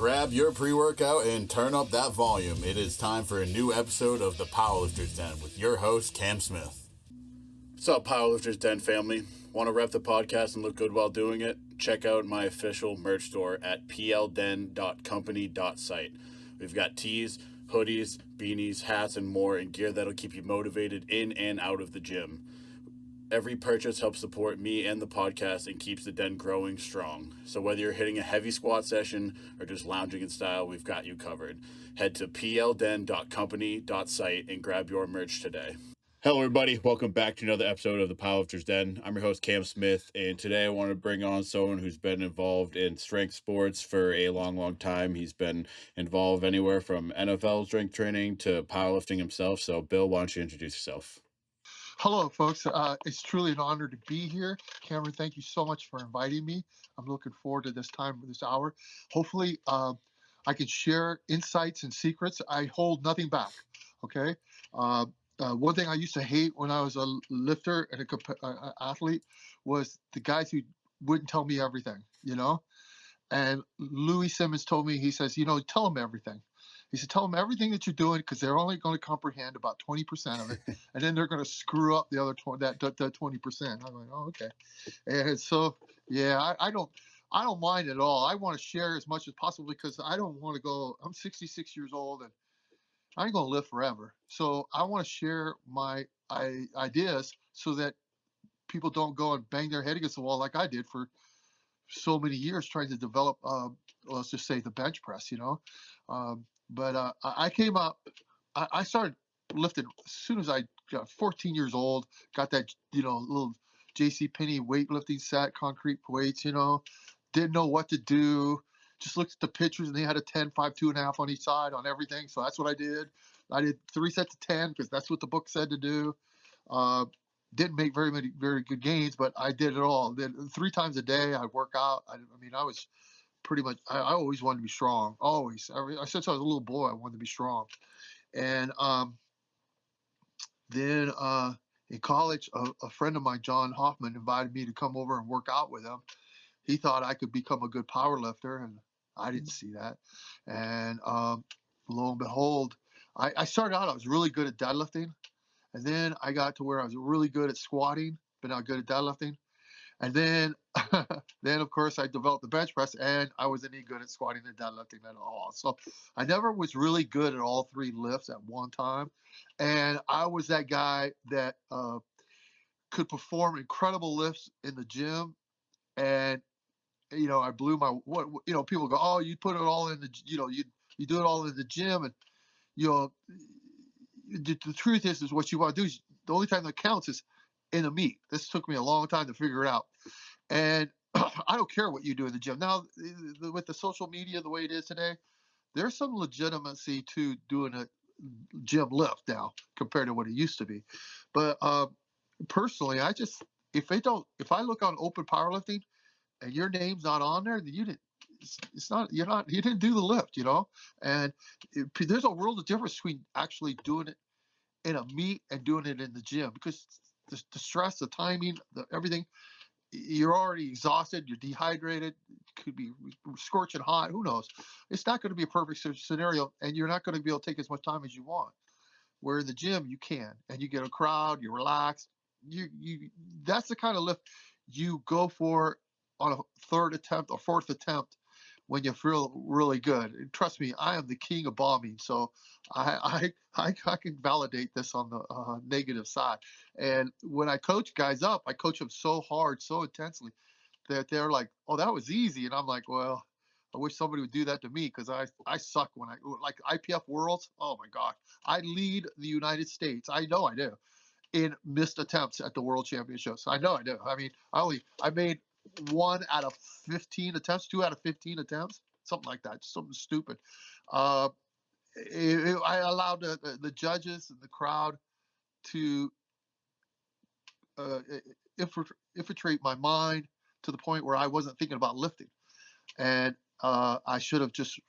Grab your pre-workout and turn up that volume. It is time for a new episode of the Powerlifters Den with your host, Cam Smith. What's up, Powerlifters Den family? Want to rep the podcast and look good while doing it? Check out my official merch store at plden.company.site. We've got tees, hoodies, beanies, hats, and more, and gear that'll keep you motivated in and out of the gym. Every purchase helps support me and the podcast and keeps the den growing strong. So whether you're hitting a heavy squat session or just lounging in style, we've got you covered. Head to plden.company.site and grab your merch today. Hello, everybody. Welcome back to another episode of the Powerlifters Den. I'm your host, Cam Smith, and today I want to bring on someone who's been involved in strength sports for a long time. He's been involved anywhere from NFL strength training to powerlifting himself. So, Bill, why don't you introduce yourself? Hello, folks. It's truly an honor to be here. Cameron, thank you so much for inviting me. I'm looking forward to this time, this hour. Hopefully, I can share insights and secrets. I hold nothing back, okay? One thing I used to hate when I was a lifter and an athlete was the guys who wouldn't tell me everything, you know? And Louis Simmons told me, he says, tell them everything. He said, tell them everything that you're doing because they're only going to comprehend about 20% of it. And then they're going to screw up the other 20%. I'm like, oh, okay. And so, yeah, I don't mind at all. I want to share as much as possible because I don't want to go. I'm 66 years old and I ain't going to live forever. So I want to share my ideas so that people don't go and bang their head against the wall like I did for so many years trying to develop, let's just say the bench press, But I came up, I started lifting as soon as I got 14 years old, got that, little JC Penney weightlifting set, concrete weights, didn't know what to do. Just looked at the pictures and they had a 10, 5, 2.5 on each side on everything. So that's what I did. I did 3 sets of 10 because that's what the book said to do. Didn't make very good gains, but I did it all. Then 3 times a day I'd work out. I was pretty much, I always wanted to be strong. Always. Since I was a little boy, I wanted to be strong. And then in college, a friend of mine, John Hoffman, invited me to come over and work out with him. He thought I could become a good power lifter, and I didn't see that. And lo and behold, I started out, I was really good at deadlifting. And then I got to where I was really good at squatting, but not good at deadlifting. And then, of course, I developed the bench press, and I wasn't any good at squatting and deadlifting at all. So I never was really good at all 3 lifts at one time. And I was that guy that could perform incredible lifts in the gym. And, I blew my, people go, oh, you put it all in the, you do it all in the gym. And, the truth is what you want to do is the only time that counts is in a meet. This took me a long time to figure it out. And I don't care what you do in the gym. Now, with the social media the way it is today, there's some legitimacy to doing a gym lift now compared to what it used to be. But personally, if I look on Open Powerlifting and your name's not on there, then you didn't do the lift, And there's a world of difference between actually doing it in a meet and doing it in the gym because the stress, the timing, everything. You're already exhausted, you're dehydrated, could be scorching hot, who knows? It's not going to be a perfect scenario, and you're not going to be able to take as much time as you want. Where in the gym, you can, and you get a crowd, you're relaxed. That's the kind of lift you go for on a 3rd attempt or 4th attempt when you feel really good. And trust me, I am the king of bombing, so I can validate this on the negative side. And when I coach guys up, I coach them so hard, so intensely that they're like, "Oh, that was easy," and I'm like, "Well, I wish somebody would do that to me because I suck when I like IPF Worlds. Oh my gosh, I lead the United States. I know I do in missed attempts at the World Championships. I know I do. I mean, I made 1 out of 15 attempts, 2 out of 15 attempts, something like that, something stupid. I allowed the judges and the crowd to infiltrate my mind to the point where I wasn't thinking about lifting. And I should have just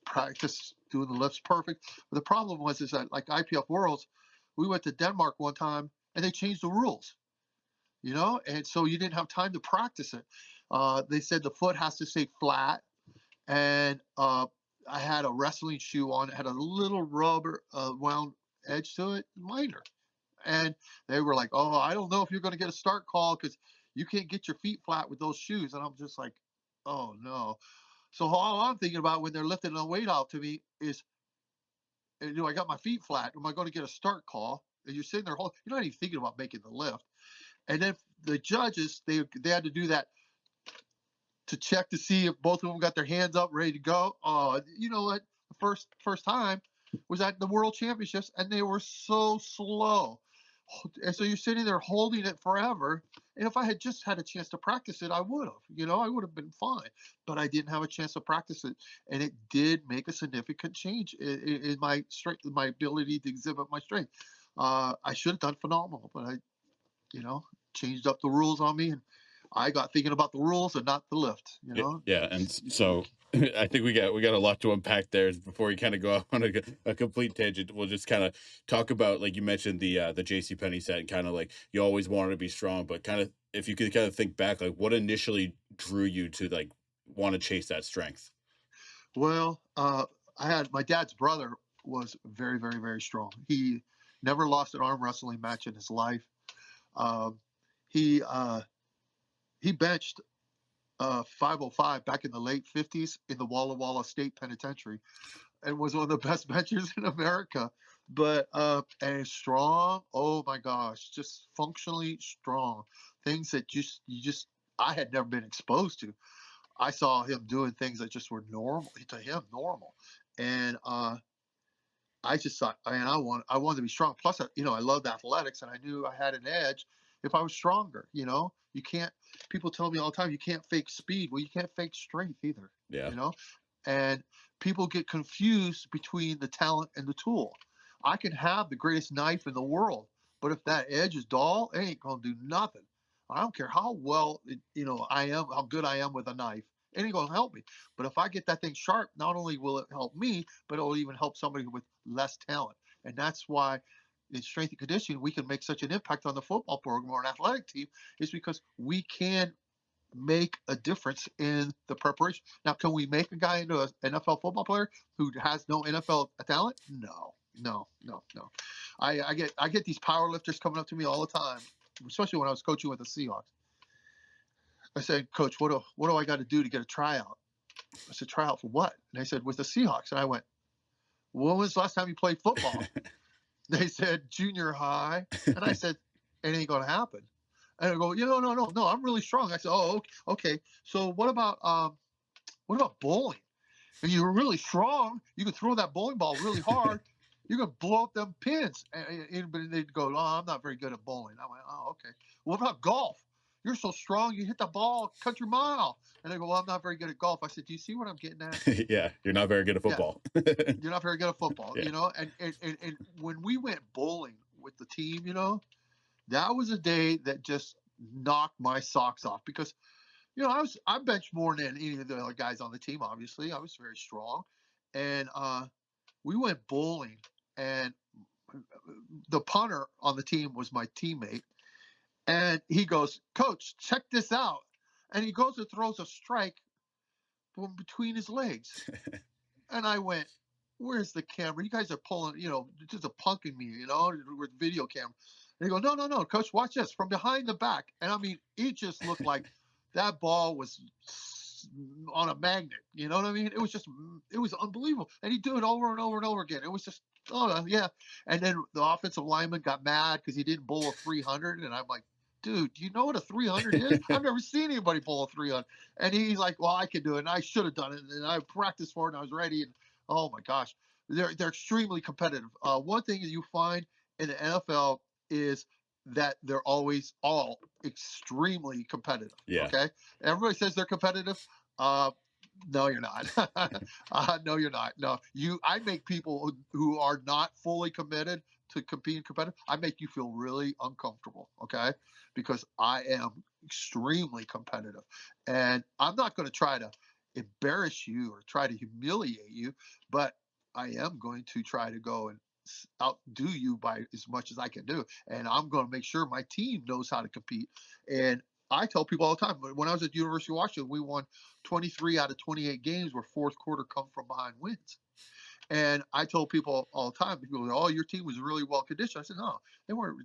practiced doing the lifts perfect. But the problem was is that like IPF Worlds, we went to Denmark one time and they changed the rules. And so you didn't have time to practice it. They said the foot has to stay flat and I had a wrestling shoe on. It had a little rubber wound edge to it, minor. And they were like, "Oh, I don't know if you're going to get a start call because you can't get your feet flat with those shoes." And I'm just like, "Oh no." So all I'm thinking about when they're lifting the weight out to me is, I got my feet flat? Am I going to get a start call? And you're sitting there, you're not even thinking about making the lift. And then the judges, they had to do that to check to see if both of them got their hands up, ready to go. You know what? The first time was at the World Championships, and they were so slow. And so you're sitting there holding it forever. And if I had just had a chance to practice it, I would have. I would have been fine. But I didn't have a chance to practice it, and it did make a significant change in my strength, my ability to exhibit my strength. I should have done phenomenal, but I, you know, changed up the rules on me, and I got thinking about the rules and not the lift. Yeah, yeah, and so I think we got a lot to unpack there. Before we kind of go on a complete tangent, we'll just kind of talk about, like you mentioned, the J.C. Penney set, and kind of like you always wanted to be strong, but kind of if you could kind of think back, like what initially drew you to like want to chase that strength. Well, I had my dad's brother was very, very, very strong. He never lost an arm wrestling match in his life. Um, he he benched 505 back in the late 50s in the Walla Walla State Penitentiary, and was one of the best benchers in America. But and strong. Oh my gosh, just functionally strong. Things that you just I had never been exposed to. I saw him doing things that just were normal to him, normal. And I just thought, man, I wanted to be strong. Plus, I loved athletics, and I knew I had an edge if I was stronger. You can't. People tell me all the time, you can't fake speed. Well, you can't fake strength either. Yeah, You know, and people get confused between the talent and the tool. I can have the greatest knife in the world, but if that edge is dull, it ain't gonna do nothing. I don't care how well I am, how good I am with a knife. It ain't gonna help me. But if I get that thing sharp, not only will it help me, but it will even help somebody with less talent. And that's why in strength and conditioning, we can make such an impact on the football program or an athletic team, is because we can make a difference in the preparation. Now, can we make a guy into an NFL football player who has no NFL talent? No, no, no, no. I get these power lifters coming up to me all the time, especially when I was coaching with the Seahawks. I said, Coach, what do I got to do to get a tryout? I said, tryout for what? And they said, with the Seahawks. And I went, when was the last time you played football? They said, junior high. And I said, it ain't going to happen. And I go, no, I'm really strong. I said, oh, okay. So what about bowling? If you're really strong, you can throw that bowling ball really hard. You can blow up them pins. And they'd go, oh, I'm not very good at bowling. I went, oh, okay. What about golf? You're so strong, you hit the ball country mile. And they go, well, I'm not very good at golf. I said, do you see what I'm getting at? yeah, you're not very good at Yeah, football. you're not very good at football, Yeah, and when we went bowling with the team, that was a day that just knocked my socks off because I benched more than any of the other guys on the team. Obviously, I was very strong, and we went bowling, and the punter on the team was my teammate, and he goes, "Coach, check this out," and he goes and throws a strike from between his legs, and I went, "Where's the camera? You guys are pulling, just a punking me, with video camera." And he goes, "No, no, no, Coach, watch this from behind the back." And I mean, it just looked like that ball was on a magnet. You know what I mean? It was unbelievable. And he'd do it over and over and over again. It was just, oh yeah. And then the offensive lineman got mad because he didn't bowl a 300, and I'm like, dude, do you know what a 300 is? I've never seen anybody bowl a 300. And he's like, well, I can do it, and I should have done it, and I practiced for it, and I was ready. And oh my gosh, they're extremely competitive. One thing that you find in the NFL is that they're always all extremely competitive. yeah, Okay, everybody says they're competitive. Uh, no, you're not. No, you're not. No, I make people who are not fully committed to competing competitive. I make you feel really uncomfortable. Okay, because I am extremely competitive, and I'm not going to try to embarrass you or try to humiliate you, but I am going to try to go and outdo you by as much as I can do, and I'm going to make sure my team knows how to compete. And I tell people all the time, when I was at University of Washington, we won 23 out of 28 games where fourth quarter come from behind wins. And I told people all the time, people go, "Oh, your team was really well conditioned." I said, "No, they weren't.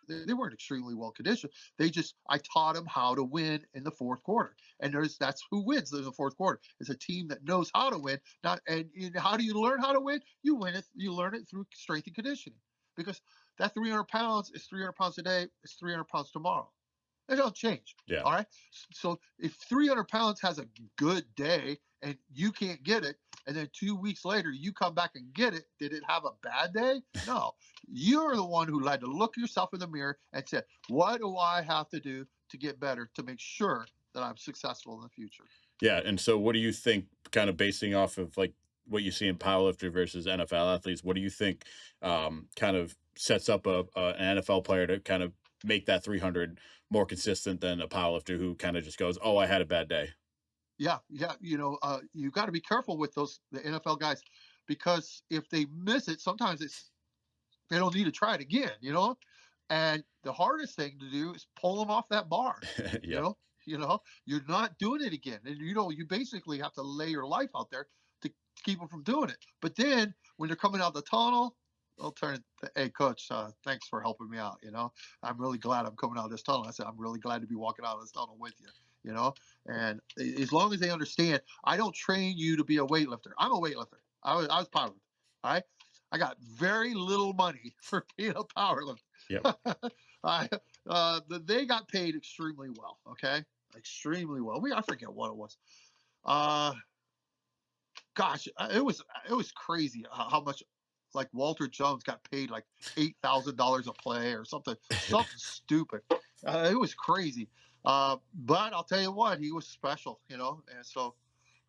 They weren't extremely well conditioned. They just I taught them how to win in the fourth quarter, and that's who wins in the fourth quarter. It's a team that knows how to win. Not and how do you learn how to win? You win it. You learn it through strength and conditioning, because that 300 pounds is 300 pounds today. It's 300 pounds tomorrow. It don't change. Yeah. All right. So if 300 pounds has a good day and you can't get it, and then 2 weeks later you come back and get it, did it have a bad day? No. You're the one who had to look yourself in the mirror and said, what do I have to do to get better to make sure that I'm successful in the future? Yeah, and so what do you think, kind of basing off of like what you see in powerlifter versus NFL athletes, what do you think kind of sets up an NFL player to kind of make that 300 more consistent than a powerlifter who kind of just goes, "Oh, I had a bad day." Yeah, yeah. You got to be careful with the NFL guys, because if they miss it, sometimes they don't need to try it again. And the hardest thing to do is pull them off that bar. You Yep. know, you're not doing it again, and you basically have to lay your life out there to keep them from doing it. But then when they're coming out the tunnel, they'll turn to, "Hey, coach, thanks for helping me out. I'm really glad I'm coming out of this tunnel." I said, "I'm really glad to be walking out of this tunnel with you." You know, and as long as they understand, I don't train you to be a weightlifter. I'm a weightlifter. I was powerlifter. All right. I got very little money for being a powerlifter. Yep. I, they got paid extremely well. Okay, extremely well. I forget what it was. Uh, Gosh, it was crazy how much, like, Walter Jones got paid like $8,000 a play or something stupid. It was crazy. But I'll tell you what, he was special. And so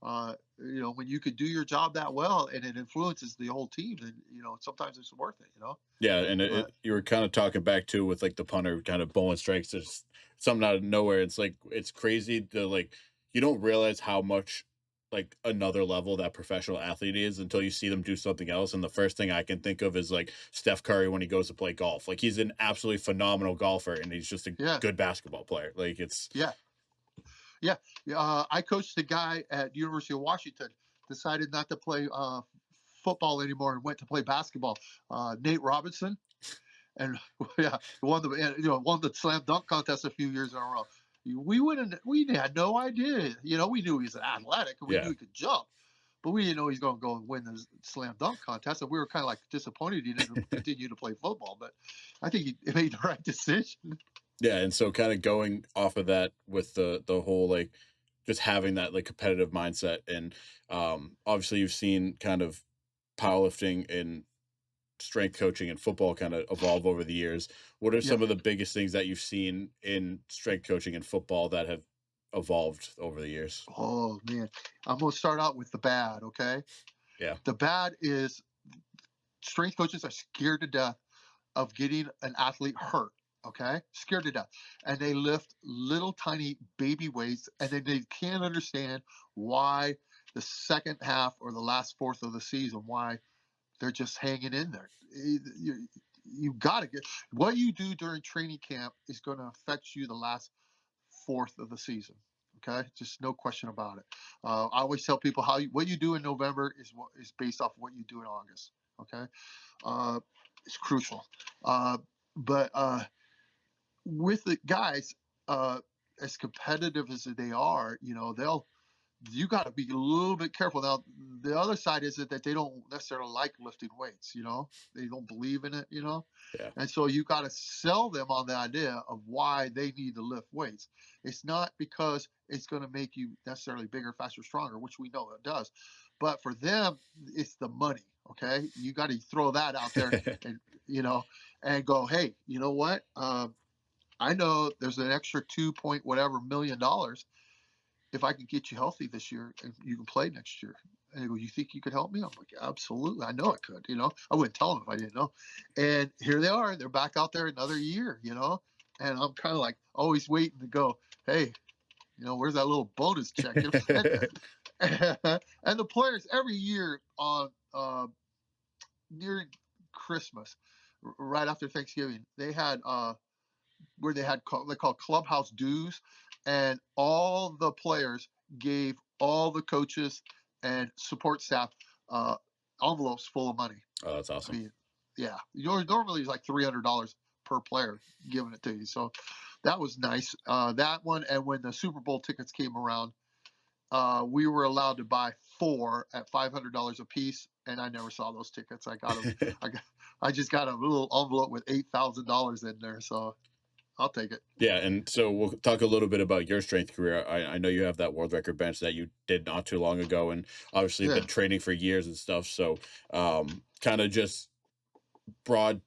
when you could do your job that well and it influences the whole team, then sometimes it's worth it. Yeah, and But you were kind of talking back to with like the punter kind of bowling strikes. There's something out of nowhere. It's like it's crazy to like you don't realize how much like another level that professional athlete is until you see them do something else. And the first thing I can think of is like Steph Curry when he goes to play golf. Like he's an absolutely phenomenal golfer and he's just a yeah, good basketball player. Like it's yeah, yeah. I coached a guy at University of Washington, decided not to play football anymore and went to play basketball. Nate Robinson, and yeah, won the slam dunk contest a few years in a row. We had no idea. We knew he was athletic and we knew yeah. he could jump, but we didn't know he was going to go and win the slam dunk contest. And we were kind of like disappointed he didn't continue to play football. But I think he made the right decision. Yeah, and so kind of going off of that with the whole like just having that like competitive mindset and obviously you've seen kind of powerlifting and strength coaching and football kind of evolve over the years. What are Yeah. some of the biggest things that you've seen in strength coaching and football that have evolved over the years? Oh man, I'm going to start out with the bad. Okay, Yeah. the bad is strength coaches are scared to death of getting an athlete hurt. Okay, scared to death, and they lift little tiny baby weights, and then they can't understand why the second half or the last fourth of the season, why they're just hanging in there. You got to get what you do during training camp is going to affect you the last fourth of the season. Okay, just no question about it. I always tell people what you do in November is what is based off what you do in August. Okay, uh, it's crucial. But with the guys, uh, as competitive as they are, you got to be a little bit careful. Now, the other side is that they don't necessarily like lifting weights. They don't believe in it. Yeah. And so you got to sell them on the idea of why they need to lift weights. It's not because it's going to make you necessarily bigger, faster, stronger, which we know it does. But for them, it's the money. Okay, you got to throw that out there, and you know, and go, hey, you know what? I know there's an extra 2 point whatever $1 million if I can get you healthy this year and you can play next year. And they go, you think you could help me? I'm like, absolutely. I know I could. I wouldn't tell them if I didn't know. And here they are. They're back out there another year. And I'm kind of like always waiting to go, hey, where's that little bonus check? And the players every year on near Christmas, right after Thanksgiving, they had where they called clubhouse dues, and all the players gave all the coaches and support staff uh, envelopes full of money. Oh, that's I awesome. mean, yeah, normally it's like $300 per player giving it to you. So that was nice. That one, and when the Super Bowl tickets came around, we were allowed to buy four at $500 a piece, and I never saw those tickets. I got them. I just got a little envelope with $8,000 in there, so I'll take it. Yeah, and so we'll talk a little bit about your strength career. I know you have that world record bench that you did not too long ago, and obviously Yeah. been training for years and stuff. So, kind of just broad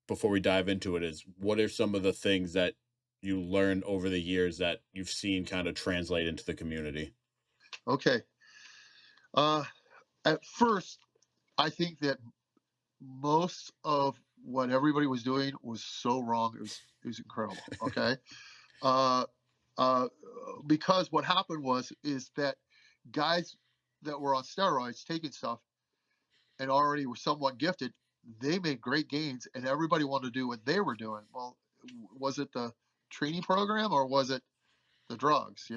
before we dive into it is what are some of the things that you learned over the years that you've seen kind of translate into the community? Okay. Uh, at first, I think that most of what everybody was doing was so wrong. It was incredible. Okay. uh, uh, because what happened is that guys that were on steroids taking stuff and already were somewhat gifted, they made great gains, and everybody wanted to do what they were doing. Well, was it the training program or was it the drugs?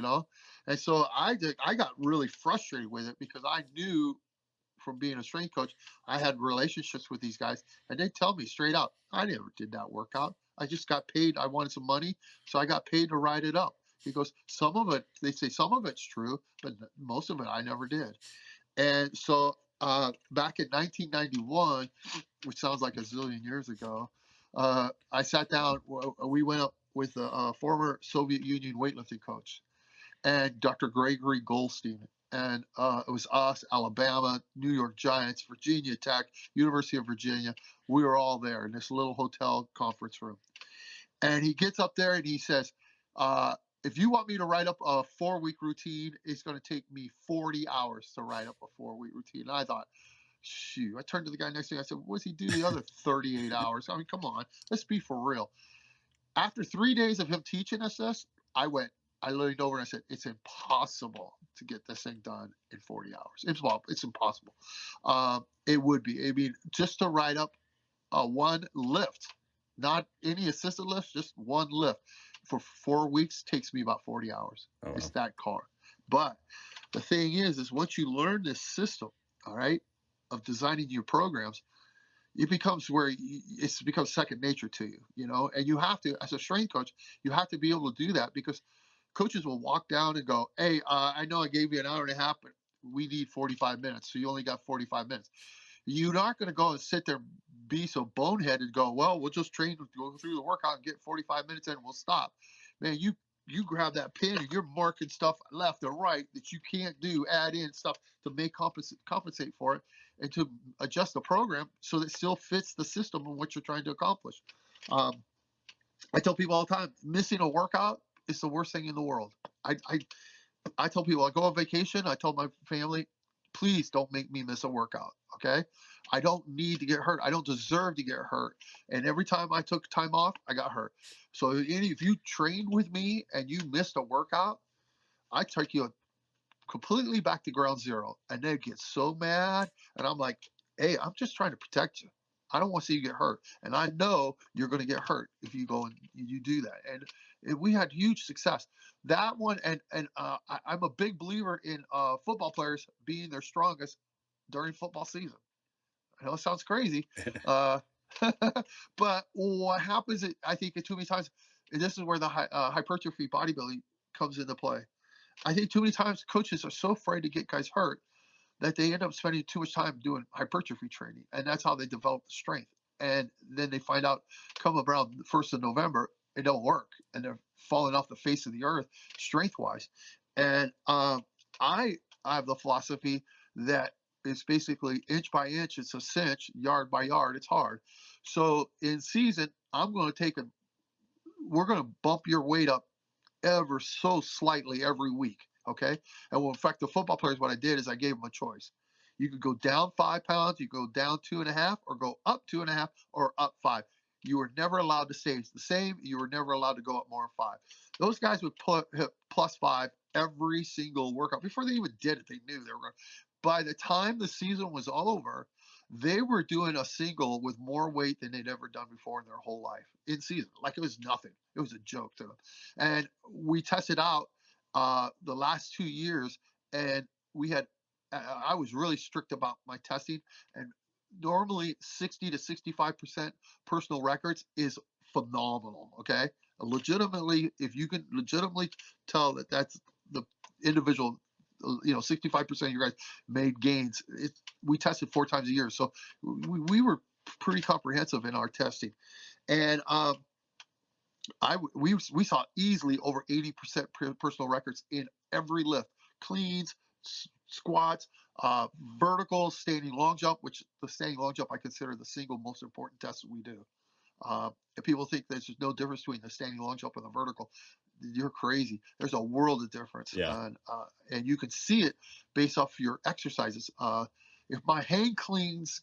And so I got really frustrated with it because I knew from being a strength coach, I had relationships with these guys, and they tell me straight out, I never did that workout. I just got paid. I wanted some money, so I got paid to write it up. He goes, some of it, they say some of it's true, but most of it I never did. And so back in 1991, which sounds like a zillion years ago, I sat down. We went up with a former Soviet Union weightlifting coach and Dr. Gregory Goldstein. And it was us, Alabama, New York Giants, Virginia Tech, University of Virginia. We were all there in this little hotel conference room. And he gets up there and he says, if you want me to write up a 4-week routine, it's going to take me 40 hours to write up a 4-week routine. And I thought, shoot. I turned to the guy next to me. I said, what's he do the other 38 hours? I mean, come on, let's be for real. After 3 days of him teaching us this, I leaned over and I said, it's impossible to get this thing done in 40 hours. It's impossible. It would be. I mean, just to write up one lift, not any assisted lift, just one lift for 4 weeks takes me about 40 hours. Oh, wow. It's that hard. But the thing is once you learn this system, all right, of designing your programs, it becomes where it's becomes second nature to you, and you have to, as a strength coach, you have to be able to do that because coaches will walk down and go, hey, I know I gave you an hour and a half, but we need 45 minutes. So you only got 45 minutes. You're not going to go and sit there, be so boneheaded and go, well, we'll just go through the workout and get 45 minutes in and we'll stop. Man, you grab that pen and you're marking stuff left and right that you can't do, add in stuff to make compensate for it and to adjust the program so that it still fits the system and what you're trying to accomplish. Um, I tell people all the time, missing a workout is the worst thing in the world. I tell people, I go on vacation, I tell my family, please don't make me miss a workout. Okay. I don't need to get hurt. I don't deserve to get hurt. And every time I took time off, I got hurt. So if you trained with me and you missed a workout, I take you completely back to ground zero. And they get so mad. And I'm like, hey, I'm just trying to protect you. I don't want to see you get hurt. And I know you're going to get hurt if you go and you do that. And we had huge success. That one, and I'm a big believer in football players being their strongest during football season. I know it sounds crazy. But what happens, I think, too many times, and this is where the hypertrophy bodybuilding comes into play. I think too many times coaches are so afraid to get guys hurt that they end up spending too much time doing hypertrophy training, and that's how they develop the strength. And then they find out come around the 1st of November, it don't work, and they're falling off the face of the earth strength wise. And I have the philosophy that it's basically inch by inch, it's a cinch, yard by yard, it's hard. So in season, we're going to bump your weight up ever so slightly every week. Okay. And well, in fact, the football players, what I did is I gave them a choice. You could go down 5 pounds, you go down 2.5, or go up 2.5, or up 5. You were never allowed to stay the same. You were never allowed to go up more than 5. Those guys would hit +5 every single workout. Before they even did it, they knew they were going. by the time the season was over, they were doing a single with more weight than they'd ever done before in their whole life in season. Like it was nothing. It was a joke to them. And we tested out the last 2 years, and we had. I was really strict about my testing, and normally 60 to 65% personal records is phenomenal. Okay, legitimately, if you can legitimately tell that that's the individual, 65% of you guys made gains. We tested 4 times a year, so we were pretty comprehensive in our testing, and we saw easily over 80% personal records in every lift, cleans, squats, vertical, standing long jump, which the standing long jump I consider the single most important test that we do. If people think there's no difference between the standing long jump and the vertical, you're crazy. There's a world of difference, Yeah. and you can see it based off your exercises. If my hang cleans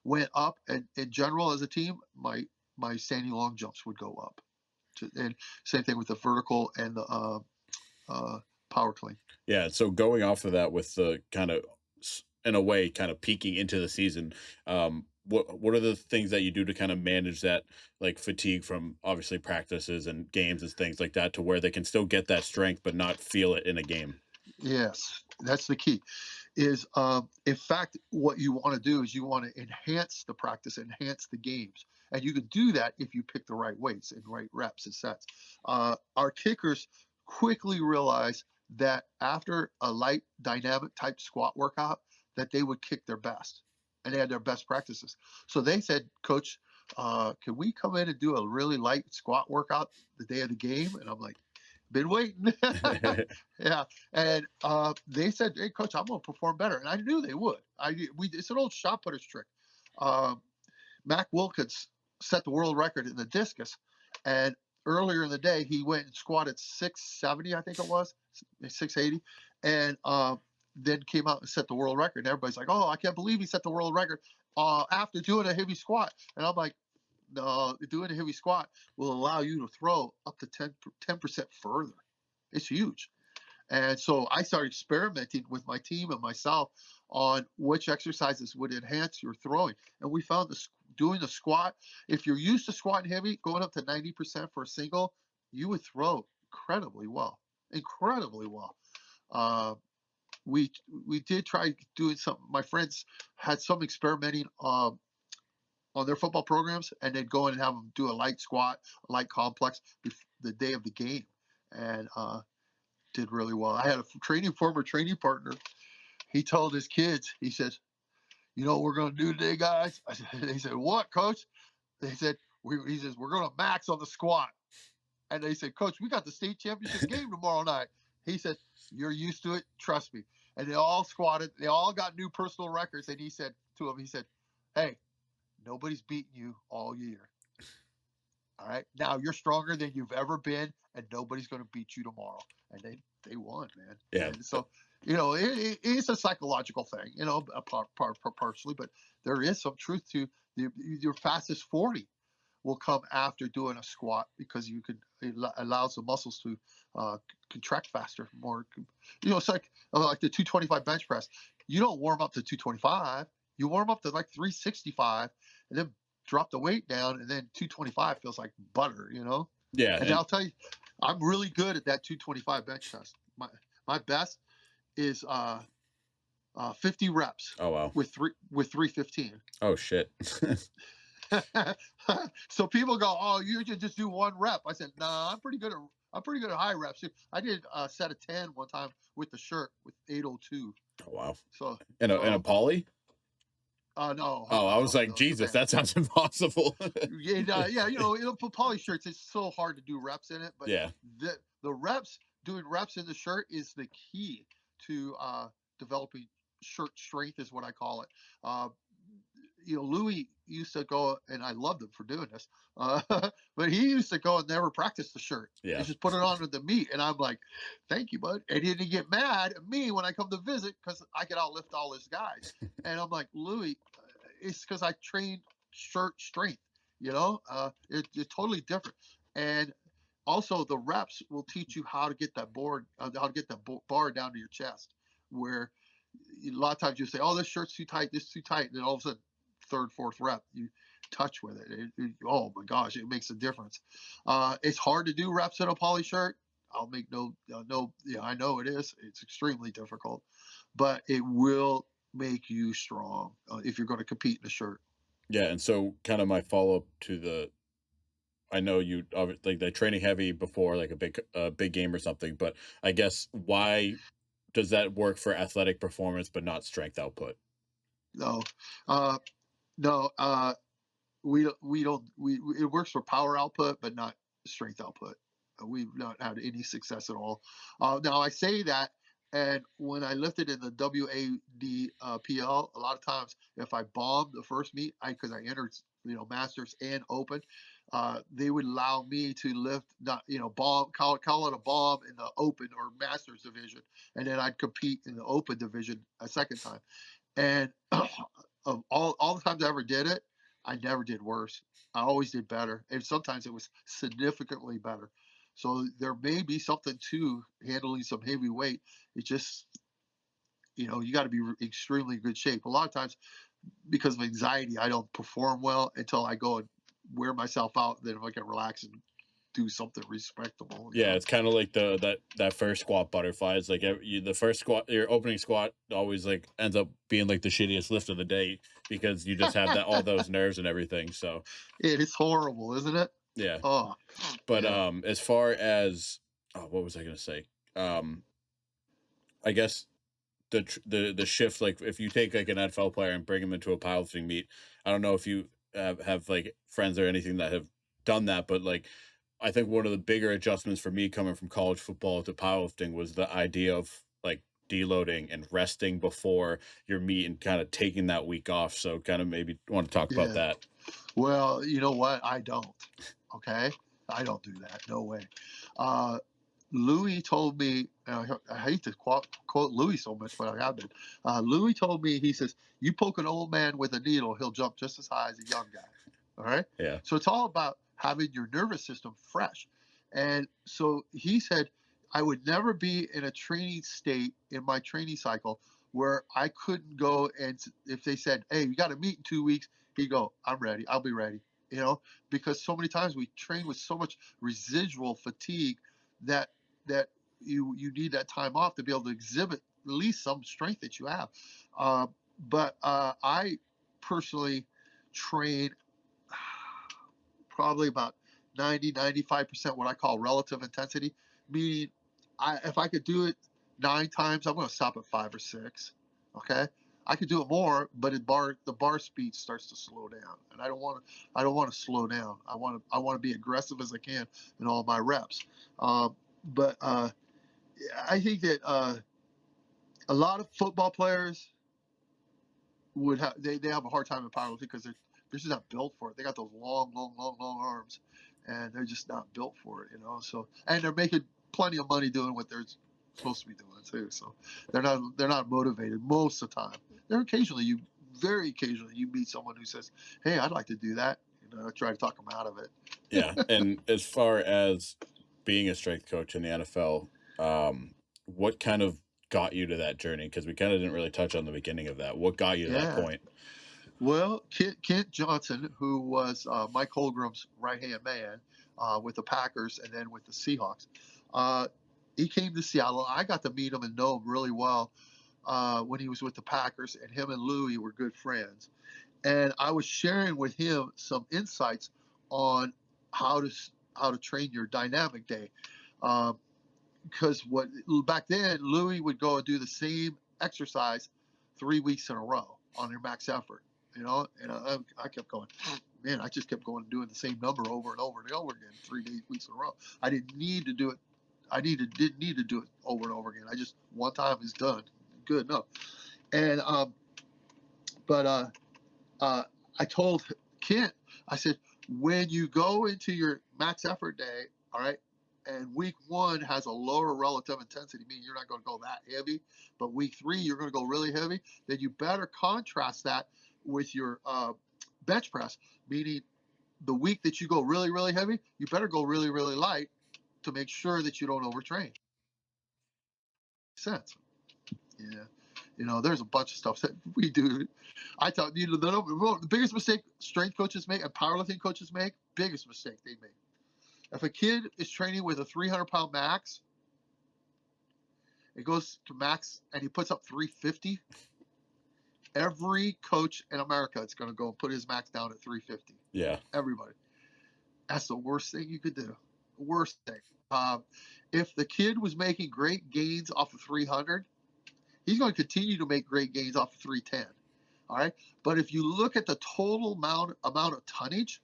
went up, and in general as a team, my standing long jumps would go up. And same thing with the vertical and the power clean. Yeah, so going off of that with the kind of in a way kind of peaking into the season, what are the things that you do to kind of manage that like fatigue from obviously practices and games and things like that to where they can still get that strength but not feel it in a game? Yes, that's the key. Is in fact what you want to do is you want to enhance the practice, enhance the games, and you can do that if you pick the right weights and right reps and sets. Our kickers quickly realized that after a light dynamic type squat workout, that they would kick their best, and they had their best practices. So they said, Coach, can we come in and do a really light squat workout the day of the game? And I'm like, been waiting. Yeah, and they said, "Hey, coach, I'm going to perform better," and I knew they would. It's an old shot putter's trick. Um, Mac Wilkins set the world record in the discus, and earlier in the day he went and squatted 670, I think it was 680, and then came out and set the world record. And everybody's like, "Oh, I can't believe he set the world record after doing a heavy squat," and I'm like, doing a heavy squat will allow you to throw up to 10% further. It's huge. And so I started experimenting with my team and myself on which exercises would enhance your throwing. And we found this doing the squat, if you're used to squatting heavy, going up to 90% for a single, you would throw incredibly well. Incredibly well. Uh, we we did try doing some. My friends had some experimenting on their football programs, and they'd go in and have them do a light squat, a light complex the day of the game, and did really well. I had a former training partner. He told his kids, he says, "You know what we're going to do today, guys?" They said, "What, coach?" They said, he says, "We're going to max on the squat." And they said, "Coach, we got the state championship game tomorrow night." He said, "You're used to it. Trust me." And they all squatted. They all got new personal records. And he said to them, he said, "Hey, nobody's beaten you all year. All right. Now you're stronger than you've ever been, and nobody's going to beat you tomorrow." And they won, man. Yeah. And so, it's a psychological thing, partially, but there is some truth to your fastest 40 will come after doing a squat because it allows the muscles to contract faster, more. It's like the 225 bench press. You don't warm up to 225. You warm up to like 365, and then drop the weight down, and then 225 feels like butter. Yeah, And and I'll tell you, I'm really good at that 225 bench press. My best is 50 reps oh wow. with 315. Oh shit. So people go, "Oh, you just do one rep." I said, "Nah, I'm pretty good at high reps. I did a set of 10 one time with the shirt with 802. Oh wow. So In a poly? no, Oh, I was like, the Jesus, band. that sounds impossible. Yeah, for poly shirts, it's so hard to do reps in it, but Yeah. the reps, doing reps in the shirt is the key to developing shirt strength, is what I call it. Louis used to go, and I loved him for doing this, but he used to go and never practice the shirt. Yeah. He just put it on with the meet, and I'm like, "Thank you, bud." And he didn't get mad at me when I come to visit because I could outlift all his guys. And I'm like, "Louis, it's because I trained shirt strength. It's totally different." And also, the reps will teach you how to get that bar down to your chest, where A lot of times you say, "Oh, this shirt's too tight, this is too tight," and then all of a sudden, third, fourth rep, you touch with it. Oh my gosh, it makes a difference. It's hard to do reps in a poly shirt. I'll make no. Yeah, I know it is. It's extremely difficult, but it will make you strong if you're going to compete in a shirt. Yeah, and so kind of my follow-up to the I know you like the training heavy before like a big game or something, but I guess why does that work for athletic performance but not strength output? No, uh, no. We don't it works for power output but not strength output. We've not had any success at all. Now I say that, and when I lifted in the WADPL, a lot of times if I bombed the first meet, I because I entered masters and open, they would allow me to lift not bomb call it a bomb in the open or masters division, and then I'd compete in the open division a second time. And of all the times I ever did it, I never did worse. I always did better, and sometimes it was significantly better. So there may be something to handling some heavy weight. It's just you got to be extremely good shape. A lot of times because of anxiety, I don't perform well until I go and wear myself out. Then if I can relax and do something respectable, Yeah, it's kind of like that first squat butterflies. Like the first squat, your opening squat always like ends up being like the shittiest lift of the day because you just have that all those nerves and everything. So it is horrible, isn't it? yeah, Oh, but yeah, as far as what was I gonna say? Um, I guess the shift, like if you take like an NFL player and bring him into a powerlifting meet, I don't know if you have like friends or anything that have done that, but like I think one of the bigger adjustments for me coming from college football to powerlifting was the idea of like deloading and resting before your meet and kind of taking that week off. So kind of maybe want to talk about yeah. that. Well, you know what? I don't. Okay, I don't do that. No way. Uh, Louis told me. I hate to quote Louis so much, but I have been. Louis told me. He says, "You poke an old man with a needle, he'll jump just as high as a young guy." All right. Yeah. So it's all about having your nervous system fresh. And so he said, I would never be in a training state in my training cycle where I couldn't go and if they said, "Hey, you got to meet in 2 weeks," he'd go, "I'm ready. I'll be ready." You know, because so many times we train with so much residual fatigue that that you need that time off to be able to exhibit at least some strength that you have. But I personally train probably about 90-95% what I call relative intensity, meaning if I could do it 9 times, I'm going to stop at 5 or 6. Okay. I could do it more, but the bar speed starts to slow down, and I don't want to slow down. I want to be aggressive as I can in all my reps. But I think that a lot of football players would have they have a hard time in powerlifting because they're just not built for it. They got those long arms, and they're just not built for it. So and they're making plenty of money doing what they're supposed to be doing too. So they're not motivated most of the time. They're very occasionally you meet someone who says, "Hey, I'd like to do that." I try to talk them out of it. Yeah. And as far as being a strength coach in the NFL, what kind of got you to that journey? Because we kind of didn't really touch on the beginning of that. What got you to that Yeah. point? Well, Kent Johnson, who was Mike Holmgren's right hand man with the Packers and then with the Seahawks, uh, he came to Seattle. I got to meet him and know him really well when he was with the Packers, and him and Louis were good friends. And I was sharing with him some insights on how to how to train your dynamic day. Because what back then Louis would go and do the same exercise 3 weeks in a row on your max effort, and I kept going, man, I just kept going and doing the same number over and over and over again 3 weeks in a row. I didn't need to do it. Didn't need to do it over and over again. I just one time is done, good enough. And but I told Kent, I said, when you go into your max effort day, all right, and week 1 has a lower relative intensity, meaning you're not going to go that heavy, but week 3 you're going to go really heavy, then you better contrast that with your bench press, meaning the week that you go really, really heavy, you better go really, really light to make sure that you don't overtrain. Sense. Yeah. There's a bunch of stuff that we do. I thought, the biggest mistake strength coaches make and powerlifting coaches make, biggest mistake they make. If a kid is training with a 300-pound max, it goes to max and he puts up 350. Every coach in America is going to go and put his max down at 350. Yeah. Everybody. That's the worst thing you could do. The worst thing. If the kid was making great gains off of 300, he's going to continue to make great gains off of 310. All right. But if you look at the total amount of tonnage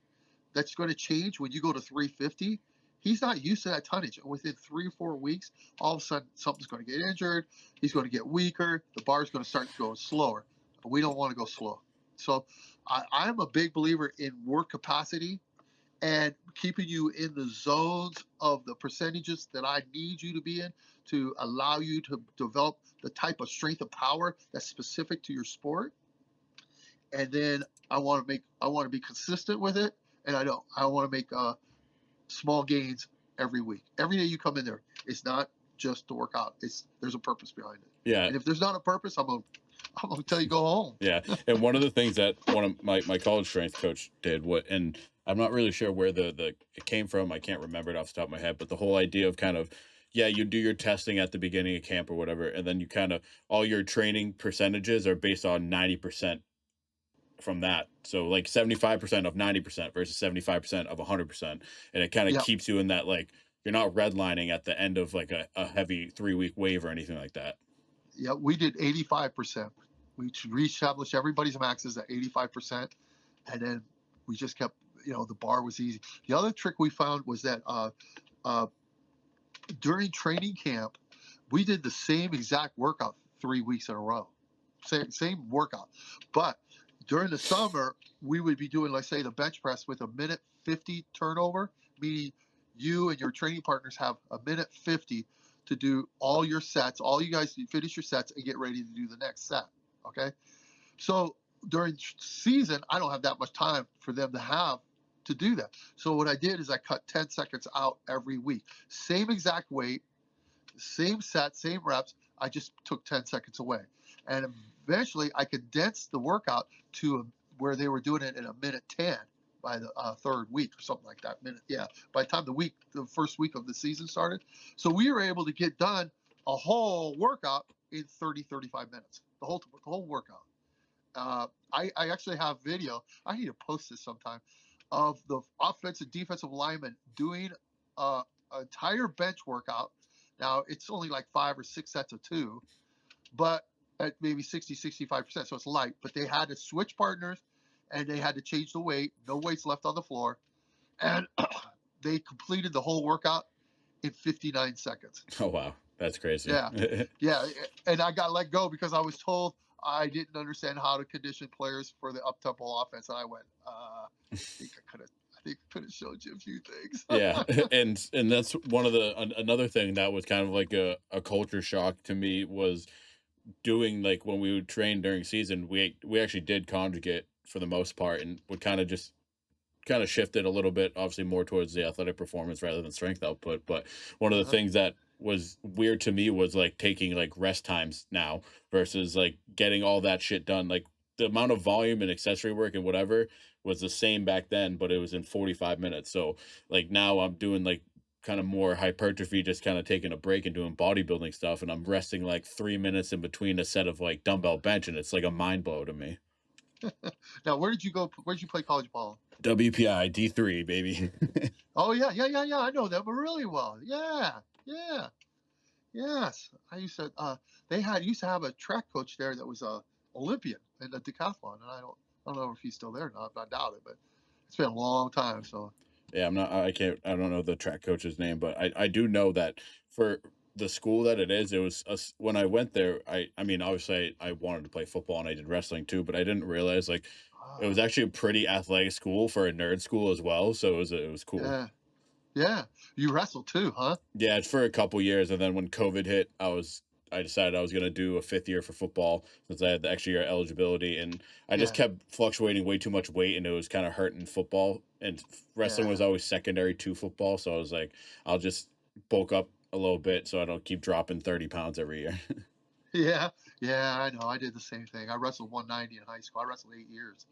that's going to change when you go to 350, he's not used to that tonnage. And within 3 or 4 weeks, all of a sudden something's going to get injured. He's going to get weaker. The bar's going to start going slower. But we don't want to go slow. So I'm a big believer in work capacity and keeping you in the zones of the percentages that I need you to be in to allow you to develop the type of strength and power that's specific to your sport. And then I want to be consistent with it. And I want to make small gains every week. Every day you come in there, it's not just to work out. There's a purpose behind it. Yeah. And if there's not a purpose, I'm gonna tell you go home. Yeah. And one of the things that one of my college strength coach did, and I'm not really sure where it came from. I can't remember it off the top of my head, but the whole idea of kind of, yeah, you do your testing at the beginning of camp or whatever, and then you kind of, all your training percentages are based on 90% from that. So like 75% of 90% versus 75% of 100%. And it kind of keeps you in that, like, you're not redlining at the end of like a heavy 3-week wave or anything like that. Yeah, we did 85%. We reestablished everybody's maxes at 85%. And then we just kept, the bar was easy. The other trick we found was that during training camp, we did the same exact workout 3 weeks in a row. Same workout. But during the summer, we would be doing, let's say, the bench press with a minute 50 turnover, meaning you and your training partners have a minute 50 to do all your sets. All you guys finish your sets and get ready to do the next set. Okay. So during season, I don't have that much time for them to have to do that. So what I did is I cut 10 seconds out every week. Same exact weight, same set, same reps. I just took 10 seconds away. And eventually I condensed the workout to where they were doing it in a minute 10 by the third week or something like that. By the time the first week of the season started. So we were able to get done a whole workout in 30, 35 minutes, the whole workout. I actually have video. I need to post this sometime of the offensive defensive linemen doing an entire bench workout. Now it's only like 5 or 6 sets of 2, but at maybe 60, 65%. So it's light, but they had to switch partners and they had to change the weight. No weights left on the floor. And they completed the whole workout in 59 seconds. Oh, wow. That's crazy. Yeah. Yeah. And I got let go because I was told I didn't understand how to condition players for the up-tempo offense. And I went, I think I could have showed you a few things. Yeah. And that's one of another thing that was kind of like a culture shock to me was doing, like, when we would train during season, we actually did conjugate for the most part and would kind of shifted a little bit, obviously more towards the athletic performance rather than strength output. But one of the things that was weird to me was like taking like rest times now versus like getting all that shit done. Like the amount of volume and accessory work and whatever was the same back then, but it was in 45 minutes. So like now I'm doing like kind of more hypertrophy, just kind of taking a break and doing bodybuilding stuff. And I'm resting like 3 minutes in between a set of like dumbbell bench. And it's like a mind blow to me. Now, where did you go? Where did you play college ball? WPI D3, baby. Oh yeah. I know them really well. Yeah. Yes. I used to. They used to have a track coach there that was a Olympian in the decathlon, and I don't know if he's still there or not. But I doubt it. But it's been a long time. So. Yeah, I don't know the track coach's name, but I do know that for the school that it is, it was when I went there, I mean, obviously I wanted to play football and I did wrestling too, but I didn't realize like it was actually a pretty athletic school for a nerd school as well. So it was cool. Yeah. You wrestled too, huh? Yeah, it's for a couple years, and then when COVID hit, I decided I was gonna do a 5th year for football since I had the extra year eligibility, and I just kept fluctuating way too much weight, and it was kind of hurting football. And wrestling was always secondary to football, so I was like, I'll just bulk up a little bit so I don't keep dropping 30 pounds every year. Yeah, yeah, I know. I did the same thing. I wrestled 190 in high school. I wrestled 8 years,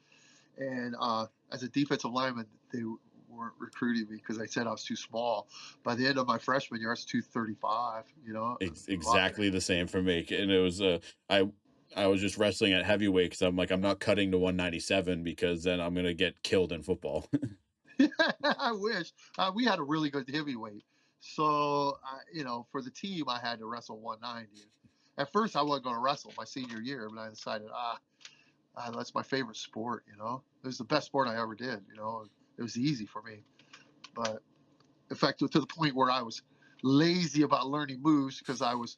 and as a defensive lineman, they weren't recruiting me because they said I was too small. By the end of my freshman year, I was 235. You know, a lot. Exactly the same for me, and it was I I was just wrestling at heavyweight because I'm like I'm not cutting to 197 because then I'm gonna get killed in football. I wish we had a really good heavyweight. So, for the team, I had to wrestle 190. At first, I wasn't going to wrestle my senior year, but I decided, that's my favorite sport. It was the best sport I ever did. It was easy for me. But in fact, to the point where I was lazy about learning moves because I was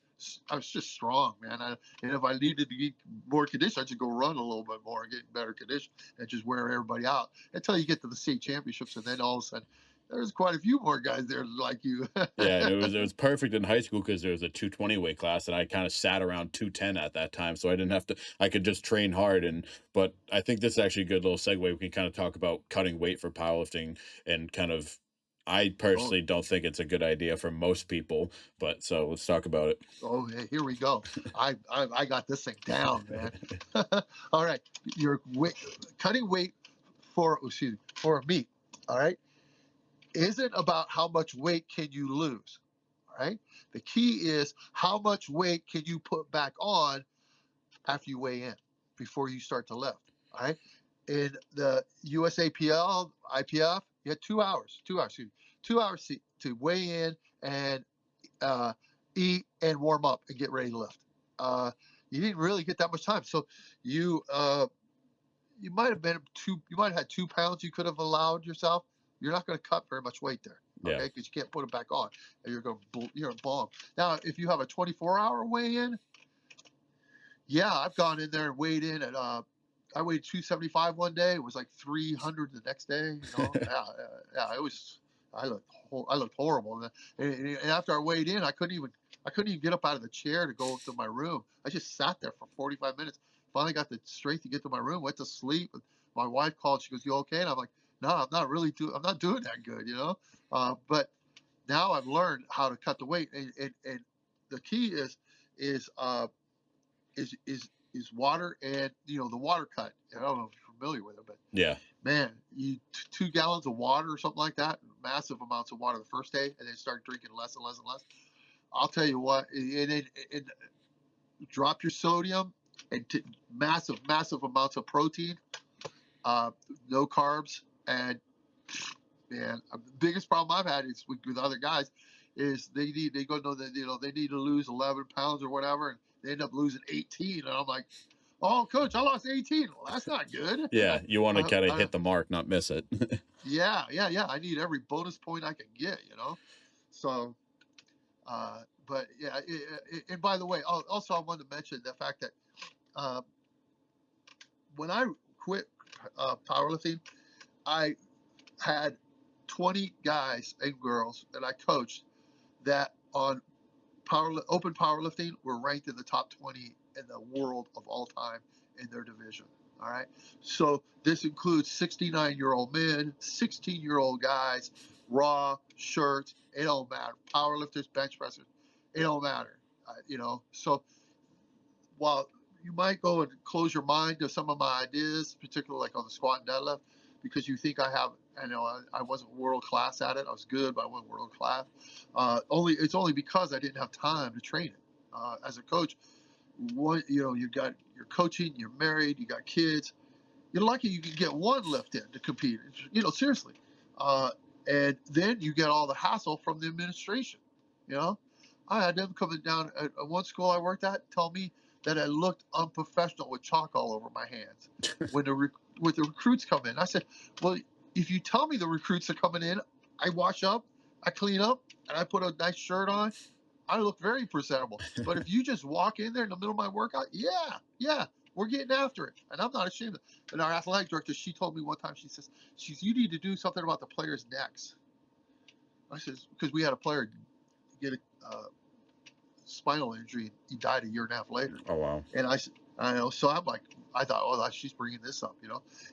just strong, man. And if I needed to get more condition, I should go run a little bit more and get in better condition and just wear everybody out until you get to the state championships, and then all of a sudden there's quite a few more guys there like you. Yeah, and it was perfect in high school because there was a 220 weight class, and I kind of sat around 210 at that time, so I didn't have to. I could just train hard, but I think this is actually a good little segue. We can kind of talk about cutting weight for powerlifting and kind of. I oh, personally don't think it's a good idea for most people, but so let's talk about oh, hey, here we go. I got this thing down, man. All right, you're cutting weight for meat. All right, isn't about how much weight can you lose. All right. The key is how much weight can you put back on after you weigh in before you start to lift. All right. In the USAPL, IPF, you had 2 hours, 2 hours to weigh in and uh, eat and warm up and get ready to lift. You didn't really get that much time. So you you might have been you might have had 2 pounds you could have allowed yourself. You're not going to cut very much weight there, it. okay? Because you can't put it back on, and you're a bomb. Now, if you have a 24-hour weigh-in, yeah, I've gone in there and weighed in at I weighed 275 one day. It was like 300 the next day. Yeah. Yeah, it was. I looked horrible, and after I weighed in, I couldn't even get up out of the chair to go to my room. I just sat there for 45 minutes. Finally got the strength to get to my room. Went to sleep. My wife called. She goes, "You okay?" And I'm like, "No, I'm not doing that good." But now I've learned how to cut the weight, and the key is uh, is water, and the water cut. I don't know if you're familiar with it, but Yeah. man, you 2 gallons of water or something like that, massive amounts of water the first day, and then start drinking less and less and less. I'll tell you what, and drop your sodium and massive amounts of protein, uh, no carbs, and man, the biggest problem I've had is with other guys is they go know that they need to lose 11 pounds or whatever, and they end up losing 18, and I'm like, oh, coach, I lost 18. Well, that's not good. Yeah, you want to kind of uh, hit the mark, not miss it. yeah. I need every bonus point I can get. So, but yeah, and by the way, also I wanted to mention the fact that uh, when I quit powerlifting, I had 20 guys and girls that I coached that on open powerlifting were ranked in the top 20 in the world of all time in their division. All right. So this includes 69-year-old men, 16-year-old guys, raw shirts. It don't matter. Powerlifters, bench pressers. It don't matter. So while you might go and close your mind to some of my ideas, particularly like on the squat and deadlift, because you think I wasn't world class at it. I was good, but I wasn't world class. It's only because I didn't have time to train it. As a coach, you're coaching, you're married, you got kids. You're lucky you can get one lift in to compete. Seriously. Uh, and then you get all the hassle from the administration. You know, I had them coming down at one school I worked at tell me that I looked unprofessional with chalk all over my hands when when the recruits come in. I said, well, if you tell me the recruits are coming in, I wash up, I clean up, and I put a nice shirt on. I look very presentable. But if you just walk in there in the middle of my workout, yeah, we're getting after it, and I'm not ashamed of it. And our athletic director, she told me one time, you need to do something about the players' necks. I says, because we had a player get a spinal injury. He died a year and a half later. Oh wow. And I know. So I'm like, I thought, oh, she's bringing this up.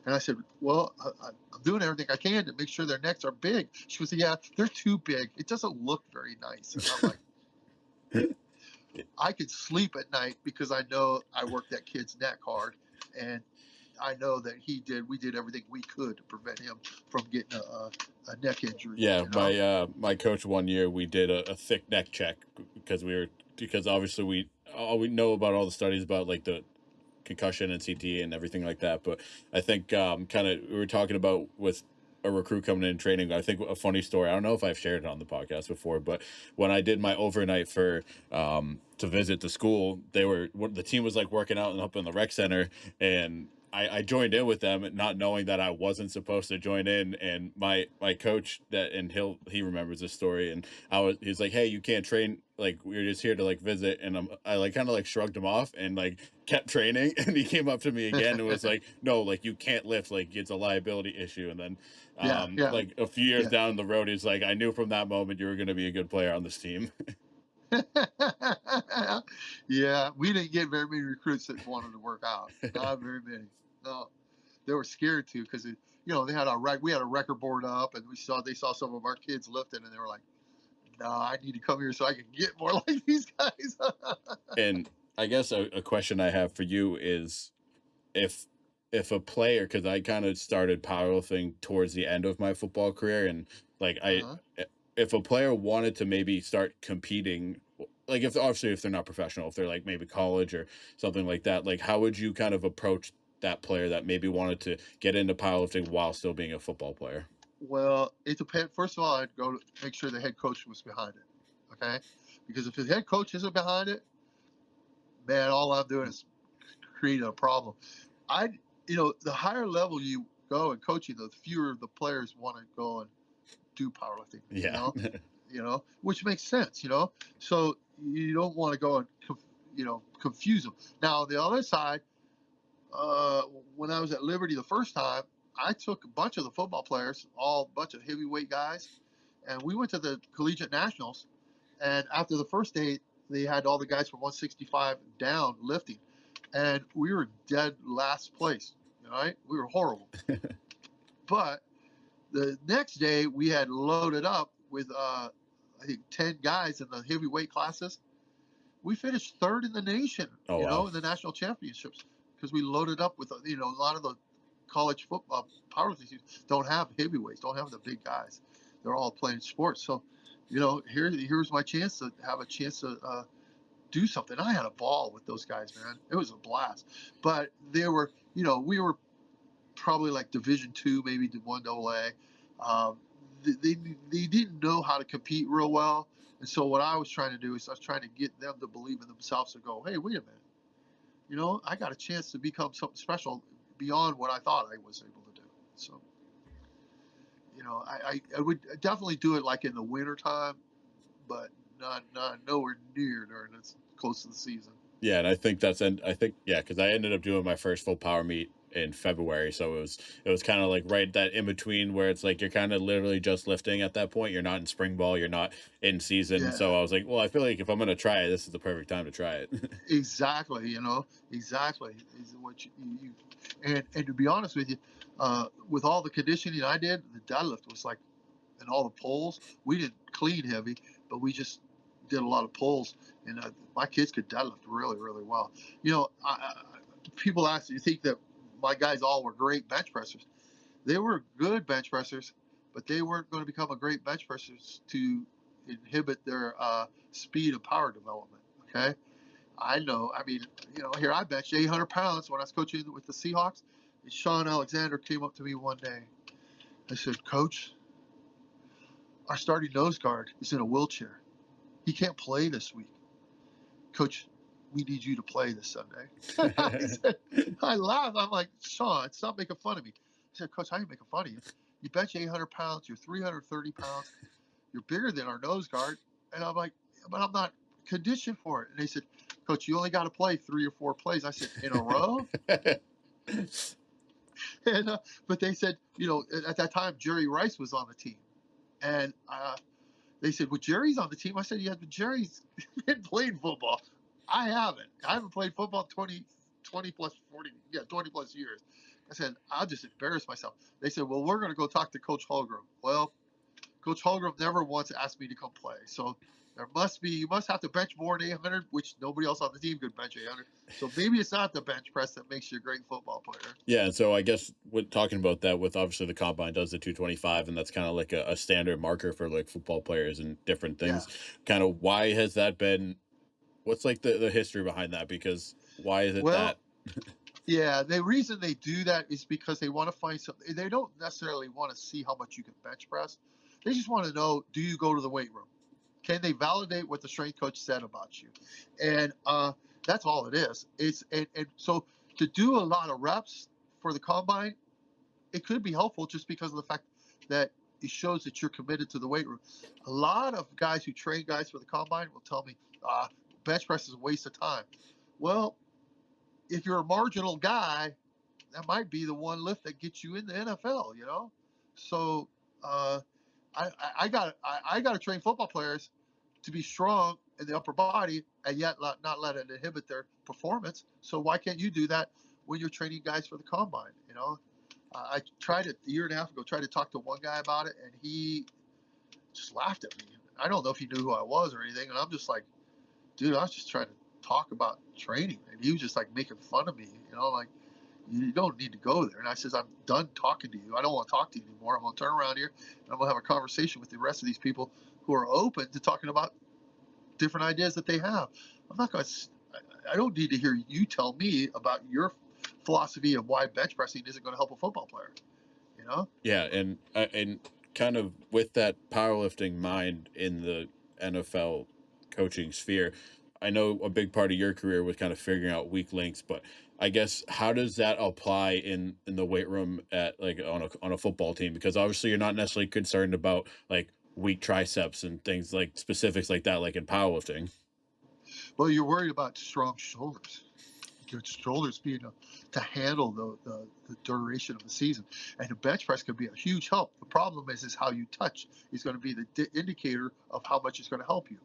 And I said, well, I'm doing everything I can to make sure their necks are big. She was, yeah, they're too big. It doesn't look very nice. And I'm like, I could sleep at night because I know I worked that kid's neck hard, and I know that we did everything we could to prevent him from getting a neck injury. Yeah, You know. my coach one year we did a thick neck check because obviously we know about all the studies about like the concussion and CTE and everything like that. But I think kind of we were talking about with a recruit coming in training. I think a funny story. I don't know if I've shared it on the podcast before, but when I did my overnight for to visit the school, the team was like working out and up in the rec center, and I joined in with them, not knowing that I wasn't supposed to join in. And my coach and he remembers this story, and he's like, hey, you can't train, like we're just here to like visit. And I like kind of like shrugged him off and like kept training. And he came up to me again and was like, no, like you can't lift, like it's a liability issue. And then Yeah, yeah, like a few years yeah. down the road, he's like, I knew from that moment you were going to be a good player on this team. Yeah, we didn't get very many recruits that wanted to work out. Not very many. No, they were scared to because they had we had a record board up, and they saw some of our kids lifting, and they were like, "No, I need to come here so I can get more like these guys." And I guess a question I have for you is if if a player, because I kind of started powerlifting towards the end of my football career, and like Uh-huh. if a player wanted to maybe start competing, like if obviously if they're not professional, if they're like maybe college or something like that, like how would you kind of approach that player that maybe wanted to get into powerlifting while still being a football player? Well, it depends. First of all, I'd go to make sure the head coach was behind it. Okay, because if the head coach isn't behind it, man, all I'm doing is creating a problem. I, the higher level you go in coaching, the fewer the players want to go and do powerlifting. You Yeah. know, which makes sense. So you don't want to go and confuse them. Now on the other side, uh, when I was at Liberty the first time, I took a bunch of the football players, all a bunch of heavyweight guys, and we went to the collegiate nationals. And after the first day, they had all the guys from 165 down lifting, and we were dead last place. Right? We were horrible. But the next day, we had loaded up with I think 10 guys in the heavyweight classes. We finished third in the nation, Oh wow. in the national championships because we loaded up with a lot of the college football powerlifting teams don't have heavyweights, don't have the big guys. They're all playing sports. So, here's my chance to have a chance to do something. I had a ball with those guys, man. It was a blast. But we were probably like Division II, maybe one AA. Um, they didn't know how to compete real well, and so what I was trying to do is I was trying to get them to believe in themselves and go, hey, wait a minute, I got a chance to become something special beyond what I thought I was able to do. So, I would definitely do it like in the winter time, but not nowhere near during this close to the season. Yeah, and I think I think yeah, because I ended up doing my first full power meet in February, so it was kind of like right that in between where it's like you're kind of literally just lifting at that point. You're not in spring ball, you're not in season. Yeah. So I was like, well, I feel like if I'm gonna try it, this is the perfect time to try it. Exactly, exactly is what and to be honest with you, with all the conditioning I did, the deadlift was like, and all the pulls, we didn't clean heavy, but we just did a lot of pulls, and my kids could deadlift really, really well. People ask, you think that my guys all were great bench pressers? They were good bench pressers, but they weren't going to become a great bench pressers to inhibit their speed and power development. Okay, I know. I mean, here I benched 800 pounds when I was coaching with the Seahawks. And Sean Alexander came up to me one day. I said, Coach, our starting nose guard is in a wheelchair. He can't play this week. Coach, we need you to play this Sunday. I laughed. I'm like, Sean, stop making fun of me. I said, Coach, how are you making fun of you? You bench 800 pounds. You're 330 pounds. You're bigger than our nose guard. And I'm like, but I'm not conditioned for it. And they said, Coach, you only got to play 3 or 4 plays. I said, in a row? And, but they said, at that time, Jerry Rice was on the team. And they said, well, Jerry's on the team. I said, yeah, but Jerry's been playing football. I haven't. I haven't played football 20 plus 40, 20 plus years. I said, I'll just embarrass myself. They said, well, we're going to go talk to Coach Holgram. Well, Coach Holgram never once asked me to come play. So You must have to bench more than 800, which nobody else on the team could bench 800. So maybe it's not the bench press that makes you a great football player. Yeah, and so I guess with talking about that, with obviously the combine does the 225, and that's kind of like a standard marker for like football players and different Yeah. things. Kind of why has that been? What's like the history behind that? Because why is it Well, that? yeah, the reason they do that is because they want to find something. They don't necessarily want to see how much you can bench press. They just want to know, do you go to the weight room? Can they validate what the strength coach said about you? And that's all it is. And so to do a lot of reps for the combine, it could be helpful just because of the fact that it shows that you're committed to the weight room. A lot of guys who train guys for the combine will tell me, bench press is a waste of time. Well, if you're a marginal guy, that might be the one lift that gets you in the NFL, you know? So uh, I got to train football players to be strong in the upper body and yet not let it inhibit their performance. So why can't you do that when you're training guys for the combine? You know, I tried it a year and a half ago. Tried to talk to one guy about it, and he just laughed at me. I don't know if he knew who I was or anything, and I'm just like, dude, I was just trying to talk about training, and he was just like making fun of me. You know, like you don't need to go there. And I says, I'm done talking to you. I don't want to talk to you anymore. I'm going to turn around here and I'm going to have a conversation with the rest of these people who are open to talking about different ideas that they have. I'm not going to, I don't need to hear you tell me about your philosophy of why bench pressing isn't going to help a football player, you know? Yeah, and kind of with that powerlifting mind in the NFL coaching sphere, I know a big part of your career was kind of figuring out weak links, but I guess how does that apply in the weight room at like on a football team? Because obviously you're not necessarily concerned about like weak triceps and things like specifics like that, like in powerlifting. Well, you're worried about strong shoulders. Your shoulders being able to handle the duration of the season. And the bench press could be a huge help. The problem is how you touch is going to be the indicator of how much it's going to help you.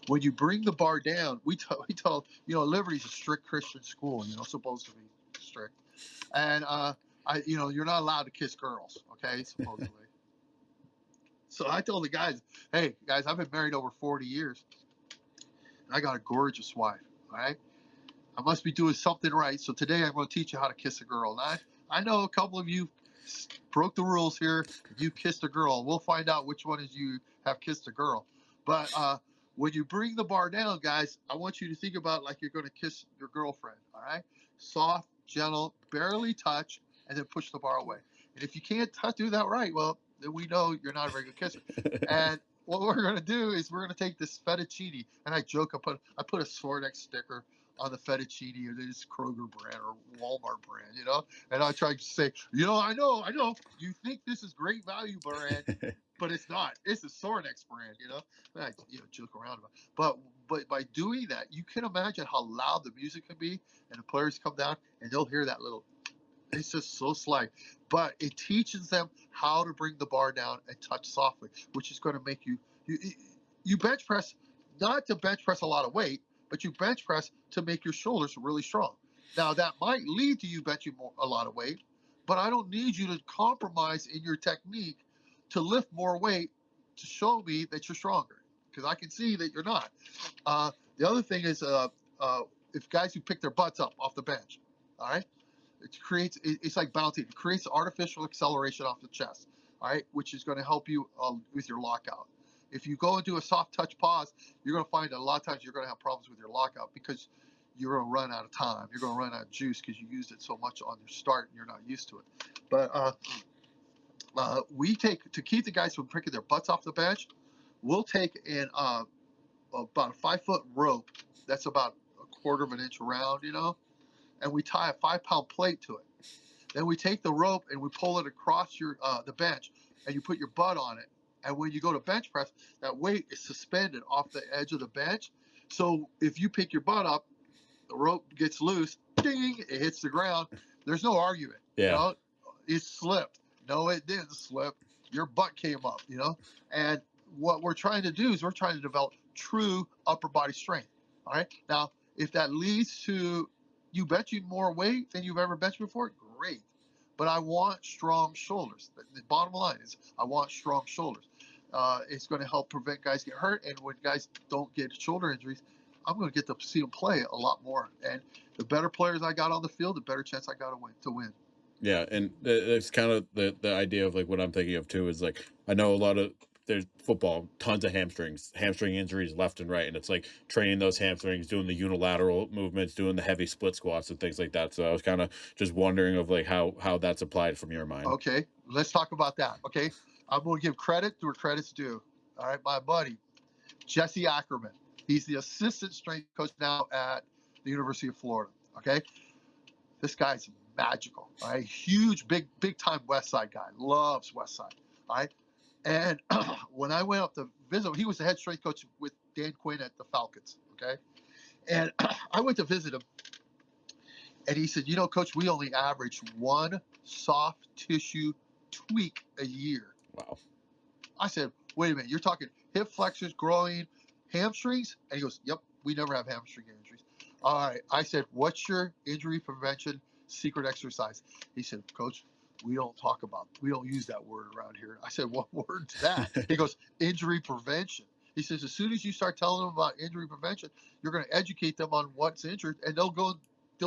When you bring the bar down, we tell Liberty's a strict Christian school, supposed to be strict, and you're not allowed to kiss girls, okay, supposedly. So I told the guys, hey guys, I've been married over 40 years, and I got a gorgeous wife, all right. I must be doing something right. So today I'm going to teach you how to kiss a girl. And I know a couple of you broke the rules here. You kissed a girl. We'll find out which one of you have kissed a girl. But when you bring the bar down, guys, I want you to think about like you're going to kiss your girlfriend. All right, soft, gentle, barely touch, and then push the bar away. And if you can't do that right, well, then we know you're not a very good kisser. And what we're going to do is we're going to take this fettuccine, and I joke, I put a Sornex sticker on the fettuccine or this Kroger brand or Walmart brand, and I try to say, I know, you think this is great value brand, but it's not. It's a Sornex brand, I joke around about. But by doing that, you can imagine how loud the music can be, and the players come down and they'll hear that little. It's just so slight, but it teaches them how to bring the bar down and touch softly, which is going to make you bench press, not to bench press a lot of weight, but you bench press to make your shoulders really strong. Now that might lead to you benching a lot of weight, but I don't need you to compromise in your technique to lift more weight to show me that you're stronger, because I can see that you're not. The other thing is, if guys who pick their butts up off the bench, all right, it's like bouncing. It creates artificial acceleration off the chest, all right, which is going to help you with your lockout. If you go into a soft touch pause, you're going to find that a lot of times you're going to have problems with your lockout because you're going to run out of time. You're going to run out of juice because you used it so much on your start and you're not used to it. But we take, to keep the guys from picking their butts off the bench, we'll take about a 5-foot rope that's about a quarter of an inch around, and we tie a 5-pound plate to it. Then we take the rope and we pull it across the bench, and you put your butt on it. And when you go to bench press, that weight is suspended off the edge of the bench. So if you pick your butt up, the rope gets loose, ding, it hits the ground. There's no argument. Yeah. It slipped. No, it didn't slip. Your butt came up. And what we're trying to do is we're trying to develop true upper body strength. All right. Now, if that leads to you benching more weight than you've ever benched before, great. But I want strong shoulders. The bottom line is I want strong shoulders. It's going to help prevent guys get hurt, and when guys don't get shoulder injuries, I'm going to get to see them play a lot more. And the better players I got on the field, the better chance I got to win. Yeah, and it's kind of the idea of like what I'm thinking of too is like I know a lot of there's football, tons of hamstring injuries left and right, and it's like training those hamstrings, doing the unilateral movements, doing the heavy split squats and things like that. So I was kind of just wondering of like how that's applied from your mind. Okay, let's talk about that. Okay, I'm going to give credit where credit's due. All right, my buddy Jesse Ackerman. He's the assistant strength coach now at the University of Florida. Okay, this guy's magical. All right, huge, big time West Side guy. Loves West Side. All right, and when I went up to visit him, he was the head strength coach with Dan Quinn at the Falcons. Okay, and I went to visit him, and he said, Coach, we only average one soft tissue tweak a year. Wow. I said, wait a minute, you're talking hip flexors, groin, hamstrings? And he goes, yep, we never have hamstring injuries. All right. I said, what's your injury prevention secret exercise? He said, Coach, we don't use that word around here. I said, what word's that? He goes, injury prevention. He says, as soon as you start telling them about injury prevention, you're going to educate them on what's injured, and they'll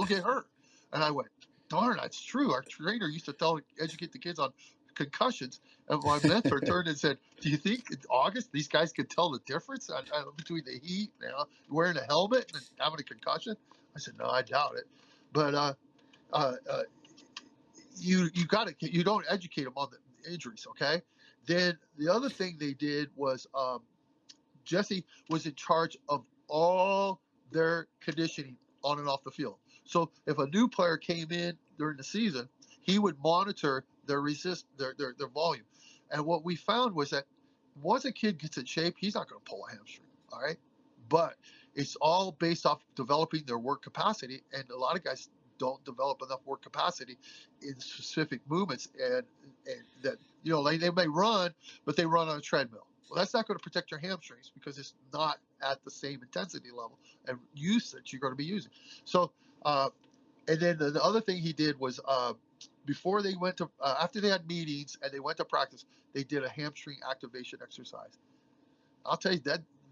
get hurt. And I went, darn, that's true. Our trainer used to educate the kids on concussions. And my mentor turned and said, do you think in August these guys can tell the difference between the heat, wearing a helmet and having a concussion? I said, no, I doubt it. But you don't educate them on the injuries, okay? Then the other thing they did was Jesse was in charge of all their conditioning on and off the field. So if a new player came in during the season, he would monitor their volume. And what we found was that once a kid gets in shape, he's not going to pull a hamstring. All right. But it's all based off developing their work capacity. And a lot of guys don't develop enough work capacity in specific movements. And that, they may run, but they run on a treadmill. Well, that's not going to protect your hamstrings because it's not at the same intensity level and use that you're going to be using. So, and then the other thing he did was before they went to after they had meetings and they went to practice, they did a hamstring activation exercise. I'll tell you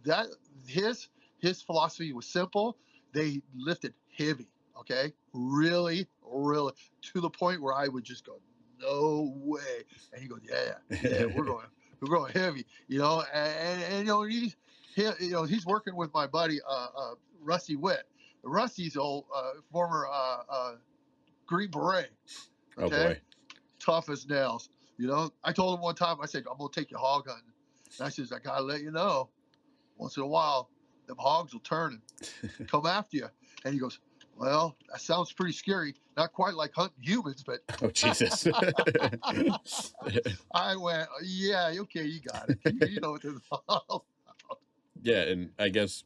that his philosophy was simple. They lifted heavy, okay, really, to the point where I would just go, no way, and he goes, yeah, we're going heavy, and he's working with my buddy Rusty Witt. Rusty's old former Green Beret. Okay? Oh boy. Tough as nails. I told him one time, I said, I'm going to take you hog hunting. And I says, I got to let you know, once in a while, them hogs will turn and come after you. And he goes, well, that sounds pretty scary. Not quite like hunting humans, but. Oh, Jesus. I went, yeah, okay, you got it. You know what this is all about. Yeah, and I guess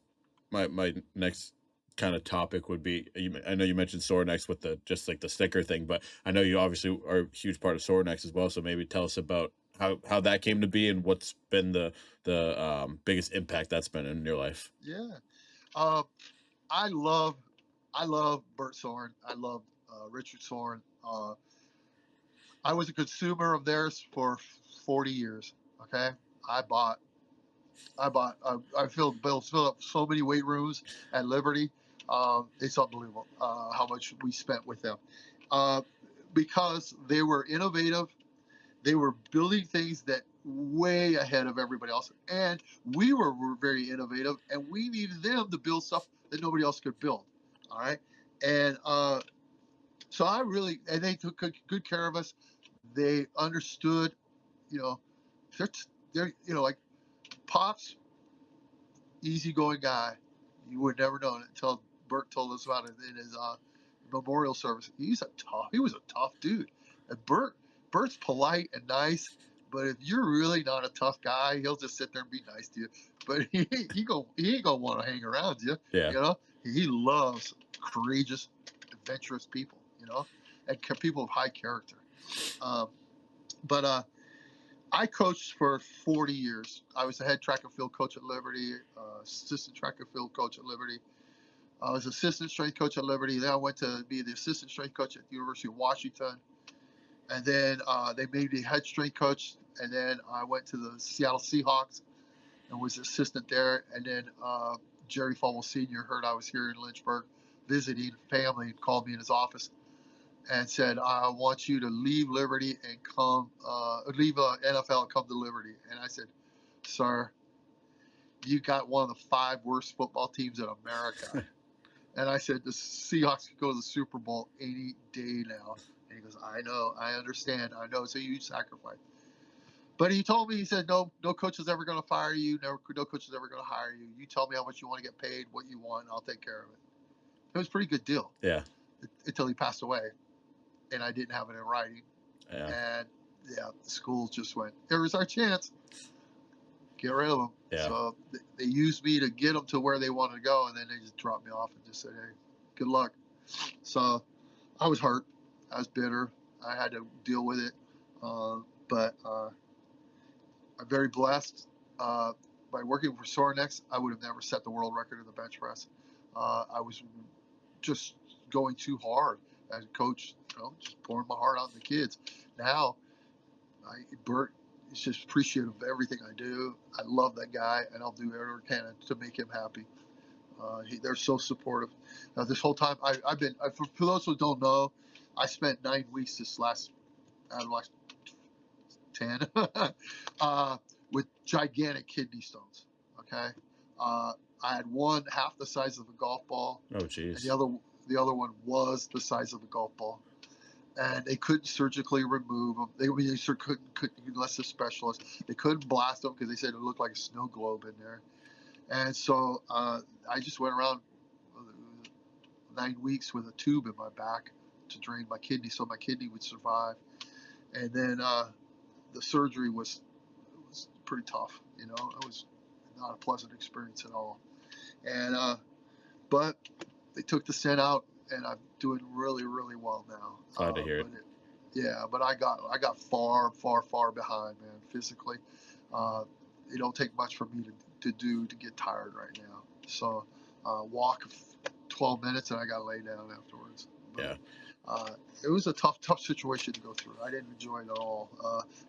my next kind of topic would be I know you mentioned sore necks with the just like the sticker thing, but I know you obviously are a huge part of sore necks as well. So maybe tell us about how that came to be and what's been the biggest impact that's been in your life. Yeah, I love Bert Soren. I love Richard Soren. I was a consumer of theirs for 40 years. Okay, I filled up so many weight rooms at Liberty. It's unbelievable how much we spent with them because they were innovative. They were building things that way ahead of everybody else, and we were very innovative, and we needed them to build stuff that nobody else could build. All right, and so and they took good care of us. They understood, they're like Pops, easygoing guy. You would never know it until Bert told us about it in his memorial service. He was a tough dude. And Bert's polite and nice, but if you're really not a tough guy, he'll just sit there and be nice to you. But he ain't gonna want to hang around you. Yeah. He loves courageous, adventurous people. And people of high character. But I coached for 40 years. I was the head track and field coach at Liberty, assistant track and field coach at Liberty. I was assistant strength coach at Liberty. Then I went to be the assistant strength coach at the University of Washington. And then they made me head strength coach and then I went to the Seattle Seahawks and was assistant there. And then Jerry Falwell Sr. heard I was here in Lynchburg visiting family and called me in his office and said, I want you to leave Liberty and leave NFL and come to Liberty. And I said, sir, you got one of the 5 worst football teams in America. And I said, the Seahawks could go to the Super Bowl any day now. And he goes, I know, I understand. I know it's a huge sacrifice. But he told me, he said, no coach is ever going to fire you. No coach is ever going to hire you. You tell me how much you want to get paid, what you want, and I'll take care of it. It was a pretty good deal. Yeah. Until he passed away. And I didn't have it in writing. Yeah. And yeah, the school just went, here was our chance. Get rid of them. Yeah. So they used me to get them to where they wanted to go, and then they just dropped me off and just said, hey, good luck. So I was hurt. I was bitter. I had to deal with it. But I'm very blessed. By working for Sorinex, I would have never set the world record in the bench press. I was just going too hard as a coach, just pouring my heart out on the kids. Now, Bert is just appreciative of everything I do. I love that guy, and I'll do whatever I can to make him happy. They're so supportive. This whole time, I've been, for those who don't know, I spent 9 weeks this last 10 with gigantic kidney stones. Okay. I had one half the size of a golf ball. Oh, jeez. And the other one was the size of a golf ball. And they couldn't surgically remove them. They couldn't unless a specialist. They couldn't blast them because they said it looked like a snow globe in there. And so I just went around 9 weeks with a tube in my back to drain my kidney so my kidney would survive. And then the surgery was pretty tough. It was not a pleasant experience at all. And but they took the stent out, and I'm doing really, really well now. Glad to hear it. But I got far behind, man, physically. It don't take much for me to get tired right now. So walk 12 minutes and I got to lay down afterwards. But, yeah. It was a tough situation to go through. I didn't enjoy it at all.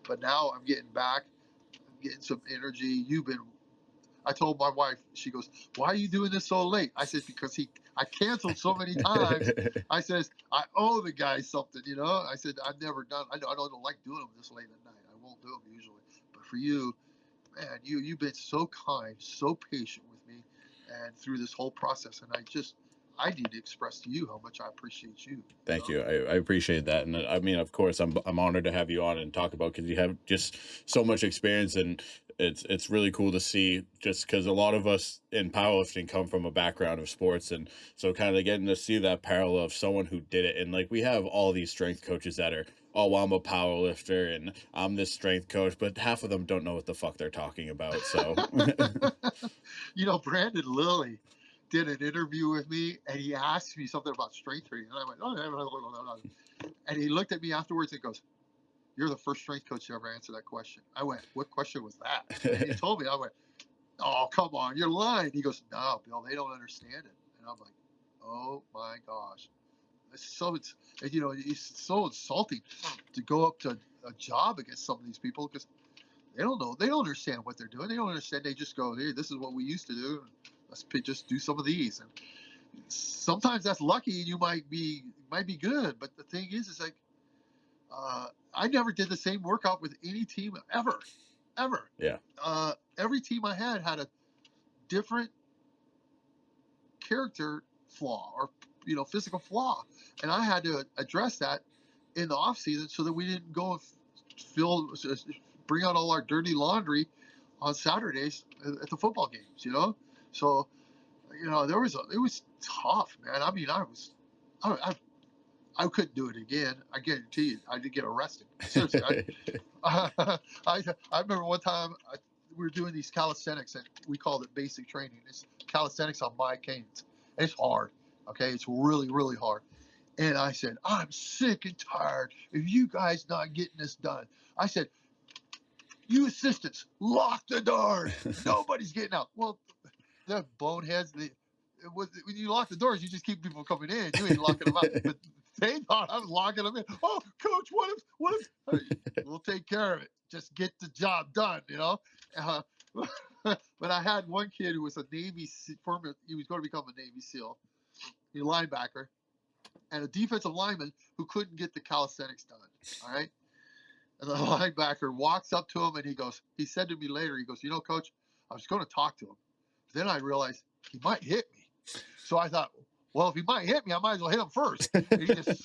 But now I'm getting back. I'm getting some energy. I told my wife, she goes, why are you doing this so late? I said, because I canceled so many times. I says, I owe the guy something, I said, I've never done, I don't like doing them this late at night. I won't do them usually. But for you, man, you've been so kind, so patient with me and through this whole process. And I need to express to you how much I appreciate you. Thank you. I appreciate that. And I mean, of course, I'm honored to have you on and talk about, because you have just so much experience, and it's really cool to see, just because a lot of us in powerlifting come from a background of sports. And so kind of getting to see that parallel of someone who did it. And like, we have all these strength coaches that are, oh, well, I'm a power lifter and I'm this strength coach, but half of them don't know what the fuck they're talking about. So, Brandon Lilly did an interview with me, and he asked me something about strength training, and I went, no. And he looked at me afterwards and goes, you're the first strength coach to ever answer that question. I went, what question was that? And he told me. I went, oh, come on, you're lying. He goes, no, Bill, they don't understand it. And I'm like, oh my gosh. It's so insulting to go up to a job against some of these people, because they don't know. They don't understand what they're doing. They don't understand. They just go, hey, this is what we used to do. Let's just do some of these. And sometimes that's lucky, and you might be good. But the thing is like, I never did the same workout with any team ever. yeah. Every team I had a different character flaw or physical flaw, and I had to address that in the off season so that we didn't go and bring out all our dirty laundry on Saturdays at the football games. So it was tough, man. I mean, I couldn't do it again. I guarantee you, I did get arrested. Seriously, I remember one time we were doing these calisthenics, and we called it basic training. It's calisthenics on my canes. It's hard. Okay, it's really, really hard. And I said, I'm sick and tired of you guys not getting this done. I said, you assistants, lock the doors. Nobody's getting out. Well, the boneheads, when you lock the doors, you just keep people coming in. You ain't locking them out. But They thought I was locking them in. Oh, coach, what if? We'll take care of it. Just get the job done, you know. Uh, but I had one kid who was a former. He was going to become a Navy SEAL, a linebacker, and a defensive lineman who couldn't get the calisthenics done. All right. And the linebacker walks up to him and he said to me later, he goes, you know, coach, I was going to talk to him. Then I realized he might hit me. So I thought, well, if he might hit me, I might as well hit him first. And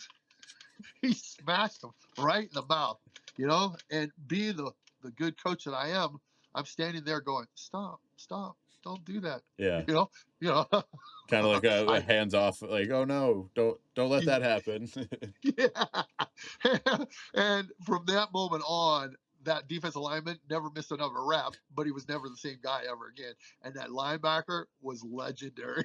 he smashed him right in the mouth, you know, and being the good coach that I am, I'm standing there going, stop, don't do that. Yeah. You know, Kind of like a I, hands off, like, oh no, don't let that happen. yeah. And from that moment on, that defensive lineman never missed another rep, but he was never the same guy ever again. And that linebacker was legendary.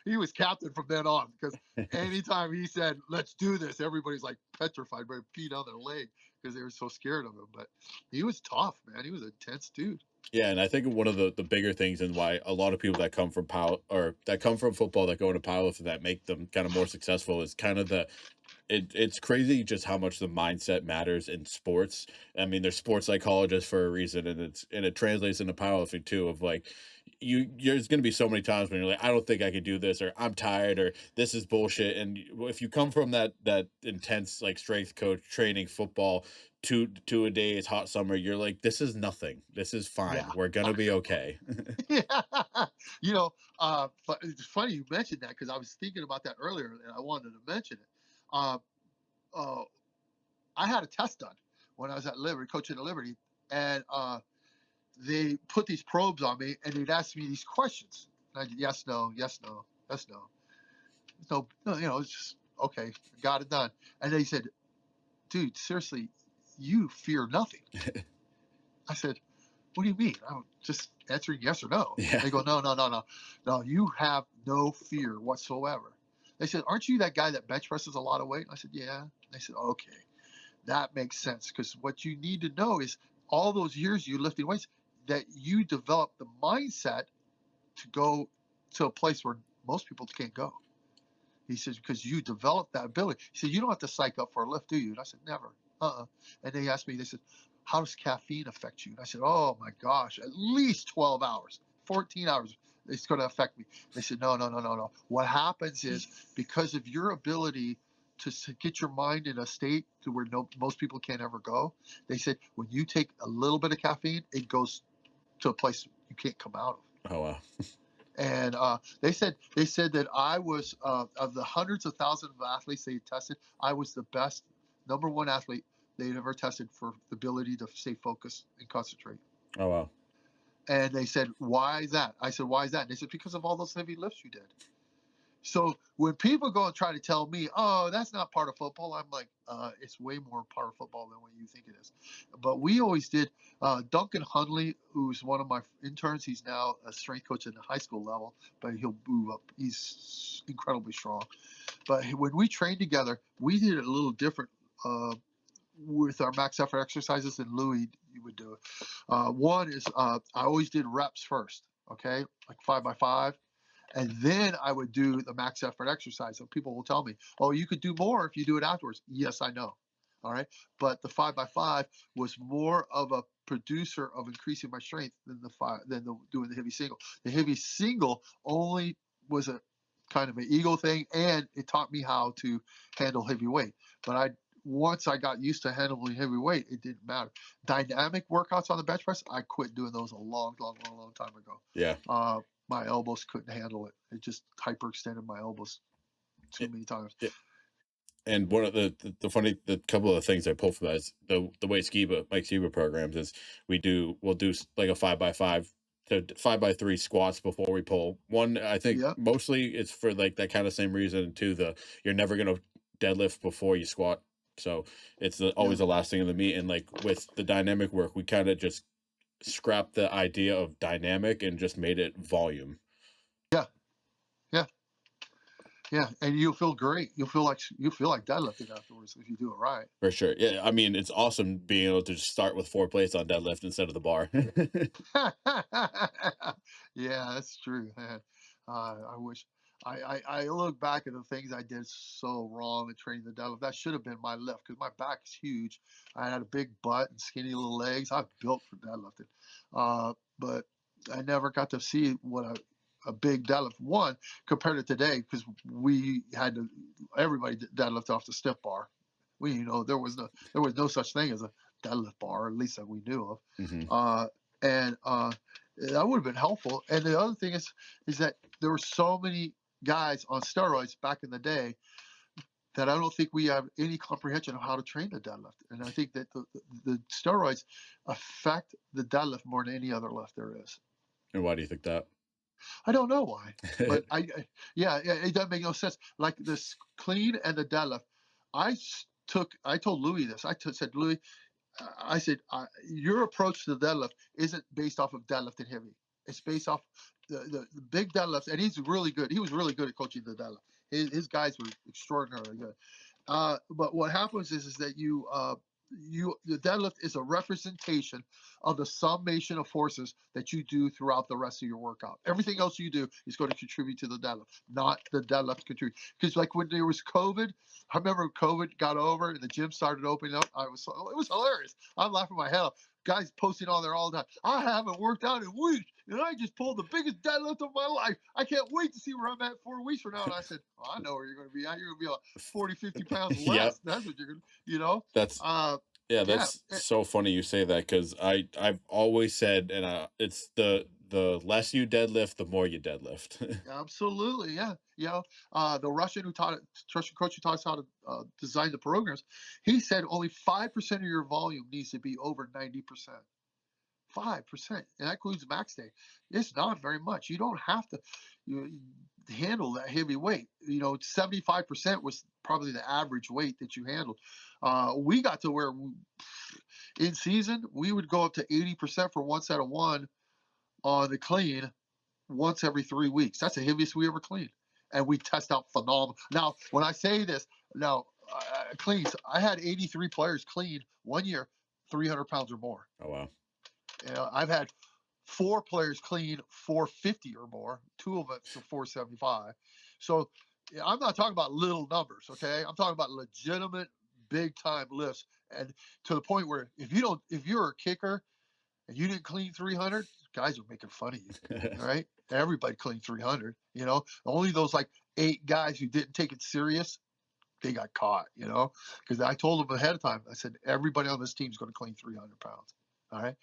He was captain from then on because anytime he said, let's do this, everybody's like petrified, by peed on their leg because they were so scared of him. But he was tough, man. He was an intense dude. Yeah, and I think one of the bigger things and why a lot of people that come from that come from football that go into powerlifting that make them kind of more successful is kind of it's crazy just how much the mindset matters in sports. I mean, there's sports psychologists for a reason, and it translates into powerlifting too. Of like, there's going to be so many times when you're like, I don't think I could do this, or I'm tired, or this is bullshit. And if you come from that intense like strength coach training football to a day it's hot summer, you're like, this is nothing. This is fine. Yeah. We're gonna be okay. Yeah. It's funny you mentioned that because I was thinking about that earlier and I wanted to mention it. Uh, uh, I had a test done when I was at Liberty, coaching at Liberty, and they put these probes on me and they'd ask me these questions. And I did yes, no, yes, no, yes, no. No, it's just okay, got it done. And they said, dude, seriously, you fear nothing. I said, what do you mean? I'm just answering yes or no. Yeah. They go, no, you have no fear whatsoever. They said, aren't you that guy that bench presses a lot of weight? I said, yeah. They said, okay, that makes sense because what you need to know is all those years you lifting weights that you develop the mindset to go to a place where most people can't go. He says, because you develop that ability. He said, you don't have to psych up for a lift, do you? And I said, never. And they asked me, they said, how does caffeine affect you? And I said, oh my gosh, at least 12 hours, 14 hours. It's going to affect me. They said, no. What happens is because of your ability to get your mind in a state to where most people can't ever go. They said, when you take a little bit of caffeine, it goes to a place you can't come out of. Oh wow. And they said that I was of the hundreds of thousands of athletes they tested, I was the best number one athlete they'd ever tested for the ability to stay focused and concentrate. Oh wow. And they said, why is that? I said, why is that? And they said, because of all those heavy lifts you did. So when people go and try to tell me, oh, that's not part of football, I'm like, it's way more part of football than what you think it is. But we always did. Duncan Hundley, who's one of my interns, he's now a strength coach at the high school level, but he'll move up. He's incredibly strong. But when we trained together, we did it a little different with our max effort exercises than Louis would do. One is I always did reps first, okay, like 5x5. And then I would do the max effort exercise. So people will tell me, oh, you could do more if you do it afterwards. Yes, I know. All right. But the 5x5 was more of a producer of increasing my strength than doing the heavy single. The heavy single only was a kind of an ego thing, and it taught me how to handle heavy weight. But once I got used to handling heavy weight, it didn't matter. Dynamic workouts on the bench press, I quit doing those a long time ago. Yeah. My elbows couldn't handle it. It just hyperextended my elbows too many times. Yeah. And one of the couple of things I pull from that is the way Mike Skiba programs is we'll do like a 5x5 to 5x3 squats before we pull. One, I think mostly it's for like that kind of same reason too. You're never gonna deadlift before you squat, so it's always the last thing in the meet. And like with the dynamic work, we kind of just scrapped the idea of dynamic and just made it volume. Yeah, and you'll feel great. You'll feel like deadlifting afterwards if you do it right. For sure. Yeah, I mean, it's awesome being able to just start with 4 plates on deadlift instead of the bar. Yeah, that's true, man. I wish I look back at the things I did so wrong in training the deadlift. That should have been my lift because my back is huge. I had a big butt and skinny little legs. I'm built for deadlifting, but I never got to see what a big deadlift one compared to today because we had to everybody deadlift off the stiff bar. We there was no such thing as a deadlift bar, at least that we knew of, Hmm. and that would have been helpful. And the other thing is that there were so many guys on steroids back in the day that I don't think we have any comprehension of how to train the deadlift. And I think that the steroids affect the deadlift more than any other lift there is. And why do you think that? I don't know why, but yeah, it doesn't make no sense. Like this clean and the deadlift, I told Louis this. Said, Louis, I said, your approach to the deadlift isn't based off of deadlifting heavy. It's based off the big deadlifts, and he's really good. He was really good at coaching the deadlift. His guys were extraordinarily good. But what happens is that the deadlift is a representation of the summation of forces that you do throughout the rest of your workout. Everything else you do is going to contribute to the deadlift, not the deadlift contribute. Because like when there was COVID, I remember COVID got over and the gym started opening up. It was hilarious. I'm laughing my head off. Guys posting on there all the time. I haven't worked out in weeks, and I just pulled the biggest deadlift of my life. I can't wait to see where I'm at 4 weeks from now. And I said, I know where you're going to be at. You're going to be like 40, 50 pounds Yep. less. That's what you're going to, you know? That's Uh, Yeah, yeah, that's so funny you say that because I've always said, and it's the less you deadlift, the more you deadlift. absolutely. Yeah. You know, the Russian coach who taught us how to design the programs, he said only 5% of your volume needs to be over 90%. 5%, and that includes max day. It's not very much. You don't have to handle that heavy weight. 75% was probably the average weight that you handled. We got to where in season we would go up to 80% for one set of one on the clean once every 3 weeks. That's the heaviest we ever cleaned, and we test out phenomenal. Now, when I say this, now cleans, I had 83 players clean 1 year, 300 pounds or more. Oh wow. I've had 4 players clean 450 or more, 2 of it for 475. So I'm not talking about little numbers, okay? I'm talking about legitimate big time lifts, and to the point where if you're a kicker and you didn't clean 300, guys are making fun of you. All right, everybody cleaned 300. Only those like 8 guys who didn't take it serious, they got caught. Because I told them ahead of time. I said everybody on this team is going to clean 300 pounds. All right.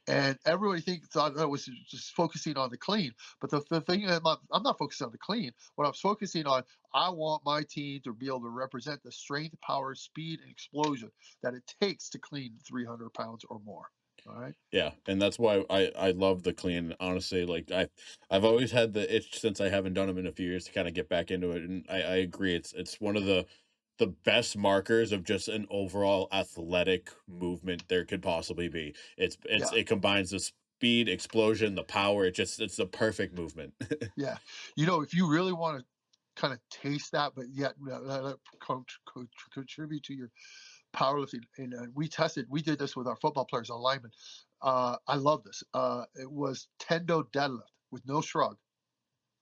And everybody thought I was just focusing on the clean. But the thing I'm not focusing on the clean. What I'm focusing on, I want my team to be able to represent the strength, power, speed, and explosion that it takes to clean 300 pounds or more. All right. Yeah, and that's why I love the clean. Honestly, like I've always had the itch since I haven't done them in a few years to kind of get back into it, and I agree. It's one of the best markers of just an overall athletic movement there could possibly be. Yeah. It combines the speed, explosion, the power. It's the perfect movement. Yeah. If you really want to kind of taste that, but yet contribute to your powerlifting, and we did this with our football players on linemen. I love this. It was tendo deadlift with no shrug.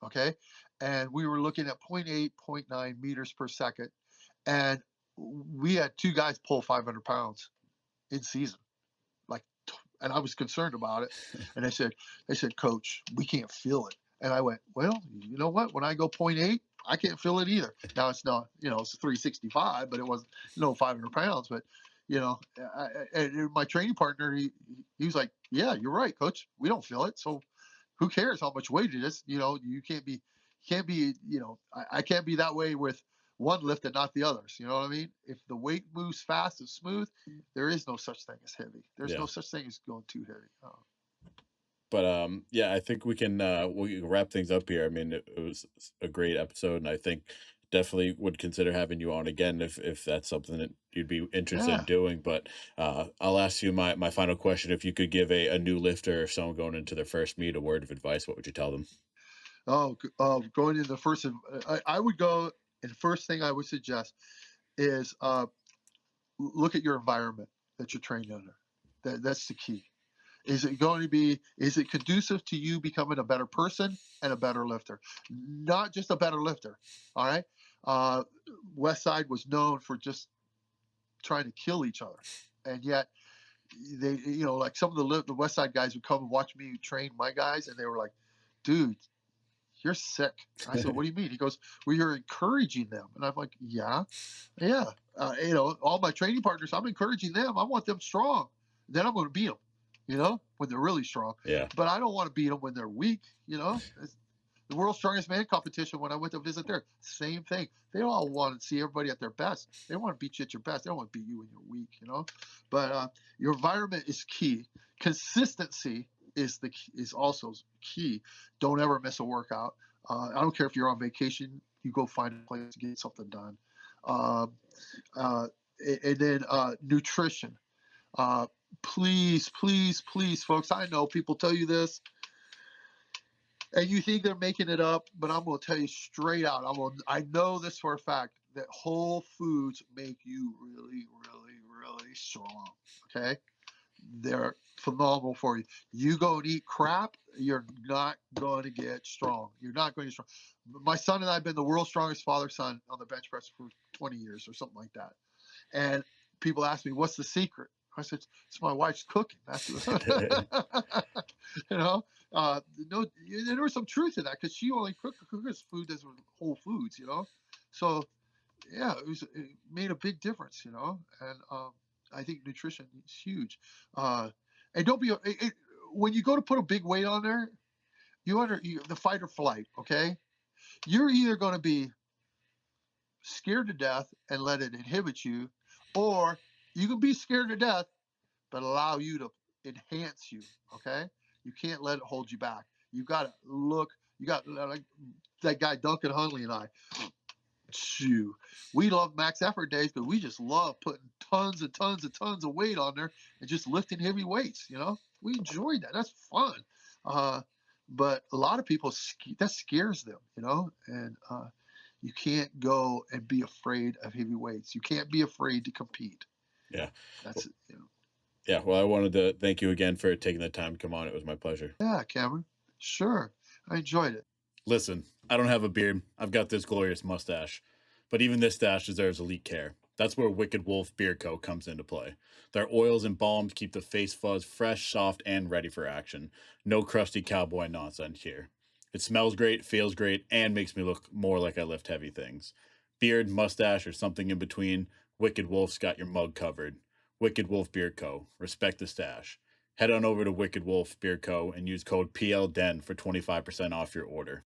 Okay. And we were looking at 0.8, 0.9 meters per second. And we had 2 guys pull 500 pounds in season. Like, and I was concerned about it. And they said, Coach, we can't feel it. And I went, well, you know what? When I go 0.8, I can't feel it either. Now it's not, it's 365, but it wasn't, 500 pounds. But, and my training partner, he was like, yeah, you're right, Coach. We don't feel it. So who cares how much weight it is? You can't be, I can't be that way with one lift and not the others. You know what I mean? If the weight moves fast and smooth, there is no such thing as heavy. There's Yeah. no such thing as going too heavy. But yeah, I think we can wrap things up here. I mean, it was a great episode, and I think definitely would consider having you on again if that's something that you'd be interested in Yeah. doing. But I'll ask you my final question. If you could give a new lifter or someone going into their first meet a word of advice, what would you tell them? Going in the first, I would go, and first thing I would suggest is look at your environment that you're trained under. That's the key. Is it conducive to you becoming a better person and a better lifter? Not just a better lifter. All right. Uh, West Side was known for just trying to kill each other. And yet they, like some of the West Side guys would come and watch me train my guys, and they were like, dude, you're sick. And I said, what do you mean? He goes, well, you're encouraging them. And I'm like, yeah, yeah. All my training partners, I'm encouraging them. I want them strong. Then I'm going to beat them, when they're really strong. Yeah. But I don't want to beat them when they're weak, It's the world's strongest man competition, when I went to visit there, same thing. They all want to see everybody at their best. They want to beat you at your best. They don't want to beat you when you're weak. But your environment is key. Consistency is also key. Don't ever miss a workout. I don't care if you're on vacation. You go find a place to get something done. Uh, uh, and then nutrition. Please, please, please, folks. I know people tell you this, and you think they're making it up, but I'm going to tell you straight out. I know this for a fact, that whole foods make you really, really, really strong. Okay, they're phenomenal for you. You go and eat crap, you're not going to get strong. You're not going to get strong. My son and I have been the world's strongest father-son on the bench press for 20 years or something like that. And people ask me, what's the secret? I said, it's my wife's cooking. That's you know, no, there was some truth in that, because she only cooks food that's whole foods. So yeah, it made a big difference, and I think nutrition is huge. And don't be when you go to put a big weight on there, the fight or flight. Okay, you're either going to be scared to death and let it inhibit you, or you can be scared to death but allow you to enhance you. Okay, you can't let it hold you back. You got to look. You got like that guy Duncan Hunley and I. Shoo. We love max effort days, but we just love putting tons and tons and tons of weight on there and just lifting heavy weights. We enjoy that. That's fun. But a lot of people, that scares them. And you can't go and be afraid of heavy weights. You can't be afraid to compete. Yeah. That's it. Yeah. Well, I wanted to thank you again for taking the time to come on. It was my pleasure. Yeah, Cameron. Sure. I enjoyed it. Listen, I don't have a beard. I've got this glorious mustache. But even this stash deserves elite care. That's where Wicked Wolf Beard Co. comes into play. Their oils and balms keep the face fuzz fresh, soft, and ready for action. No crusty cowboy nonsense here. It smells great, feels great, and makes me look more like I lift heavy things. Beard, mustache, or something in between, Wicked Wolf's got your mug covered. Wicked Wolf Beard Co. Respect the stash. Head on over to Wicked Wolf Beard Co. and use code PLDEN for 25% off your order.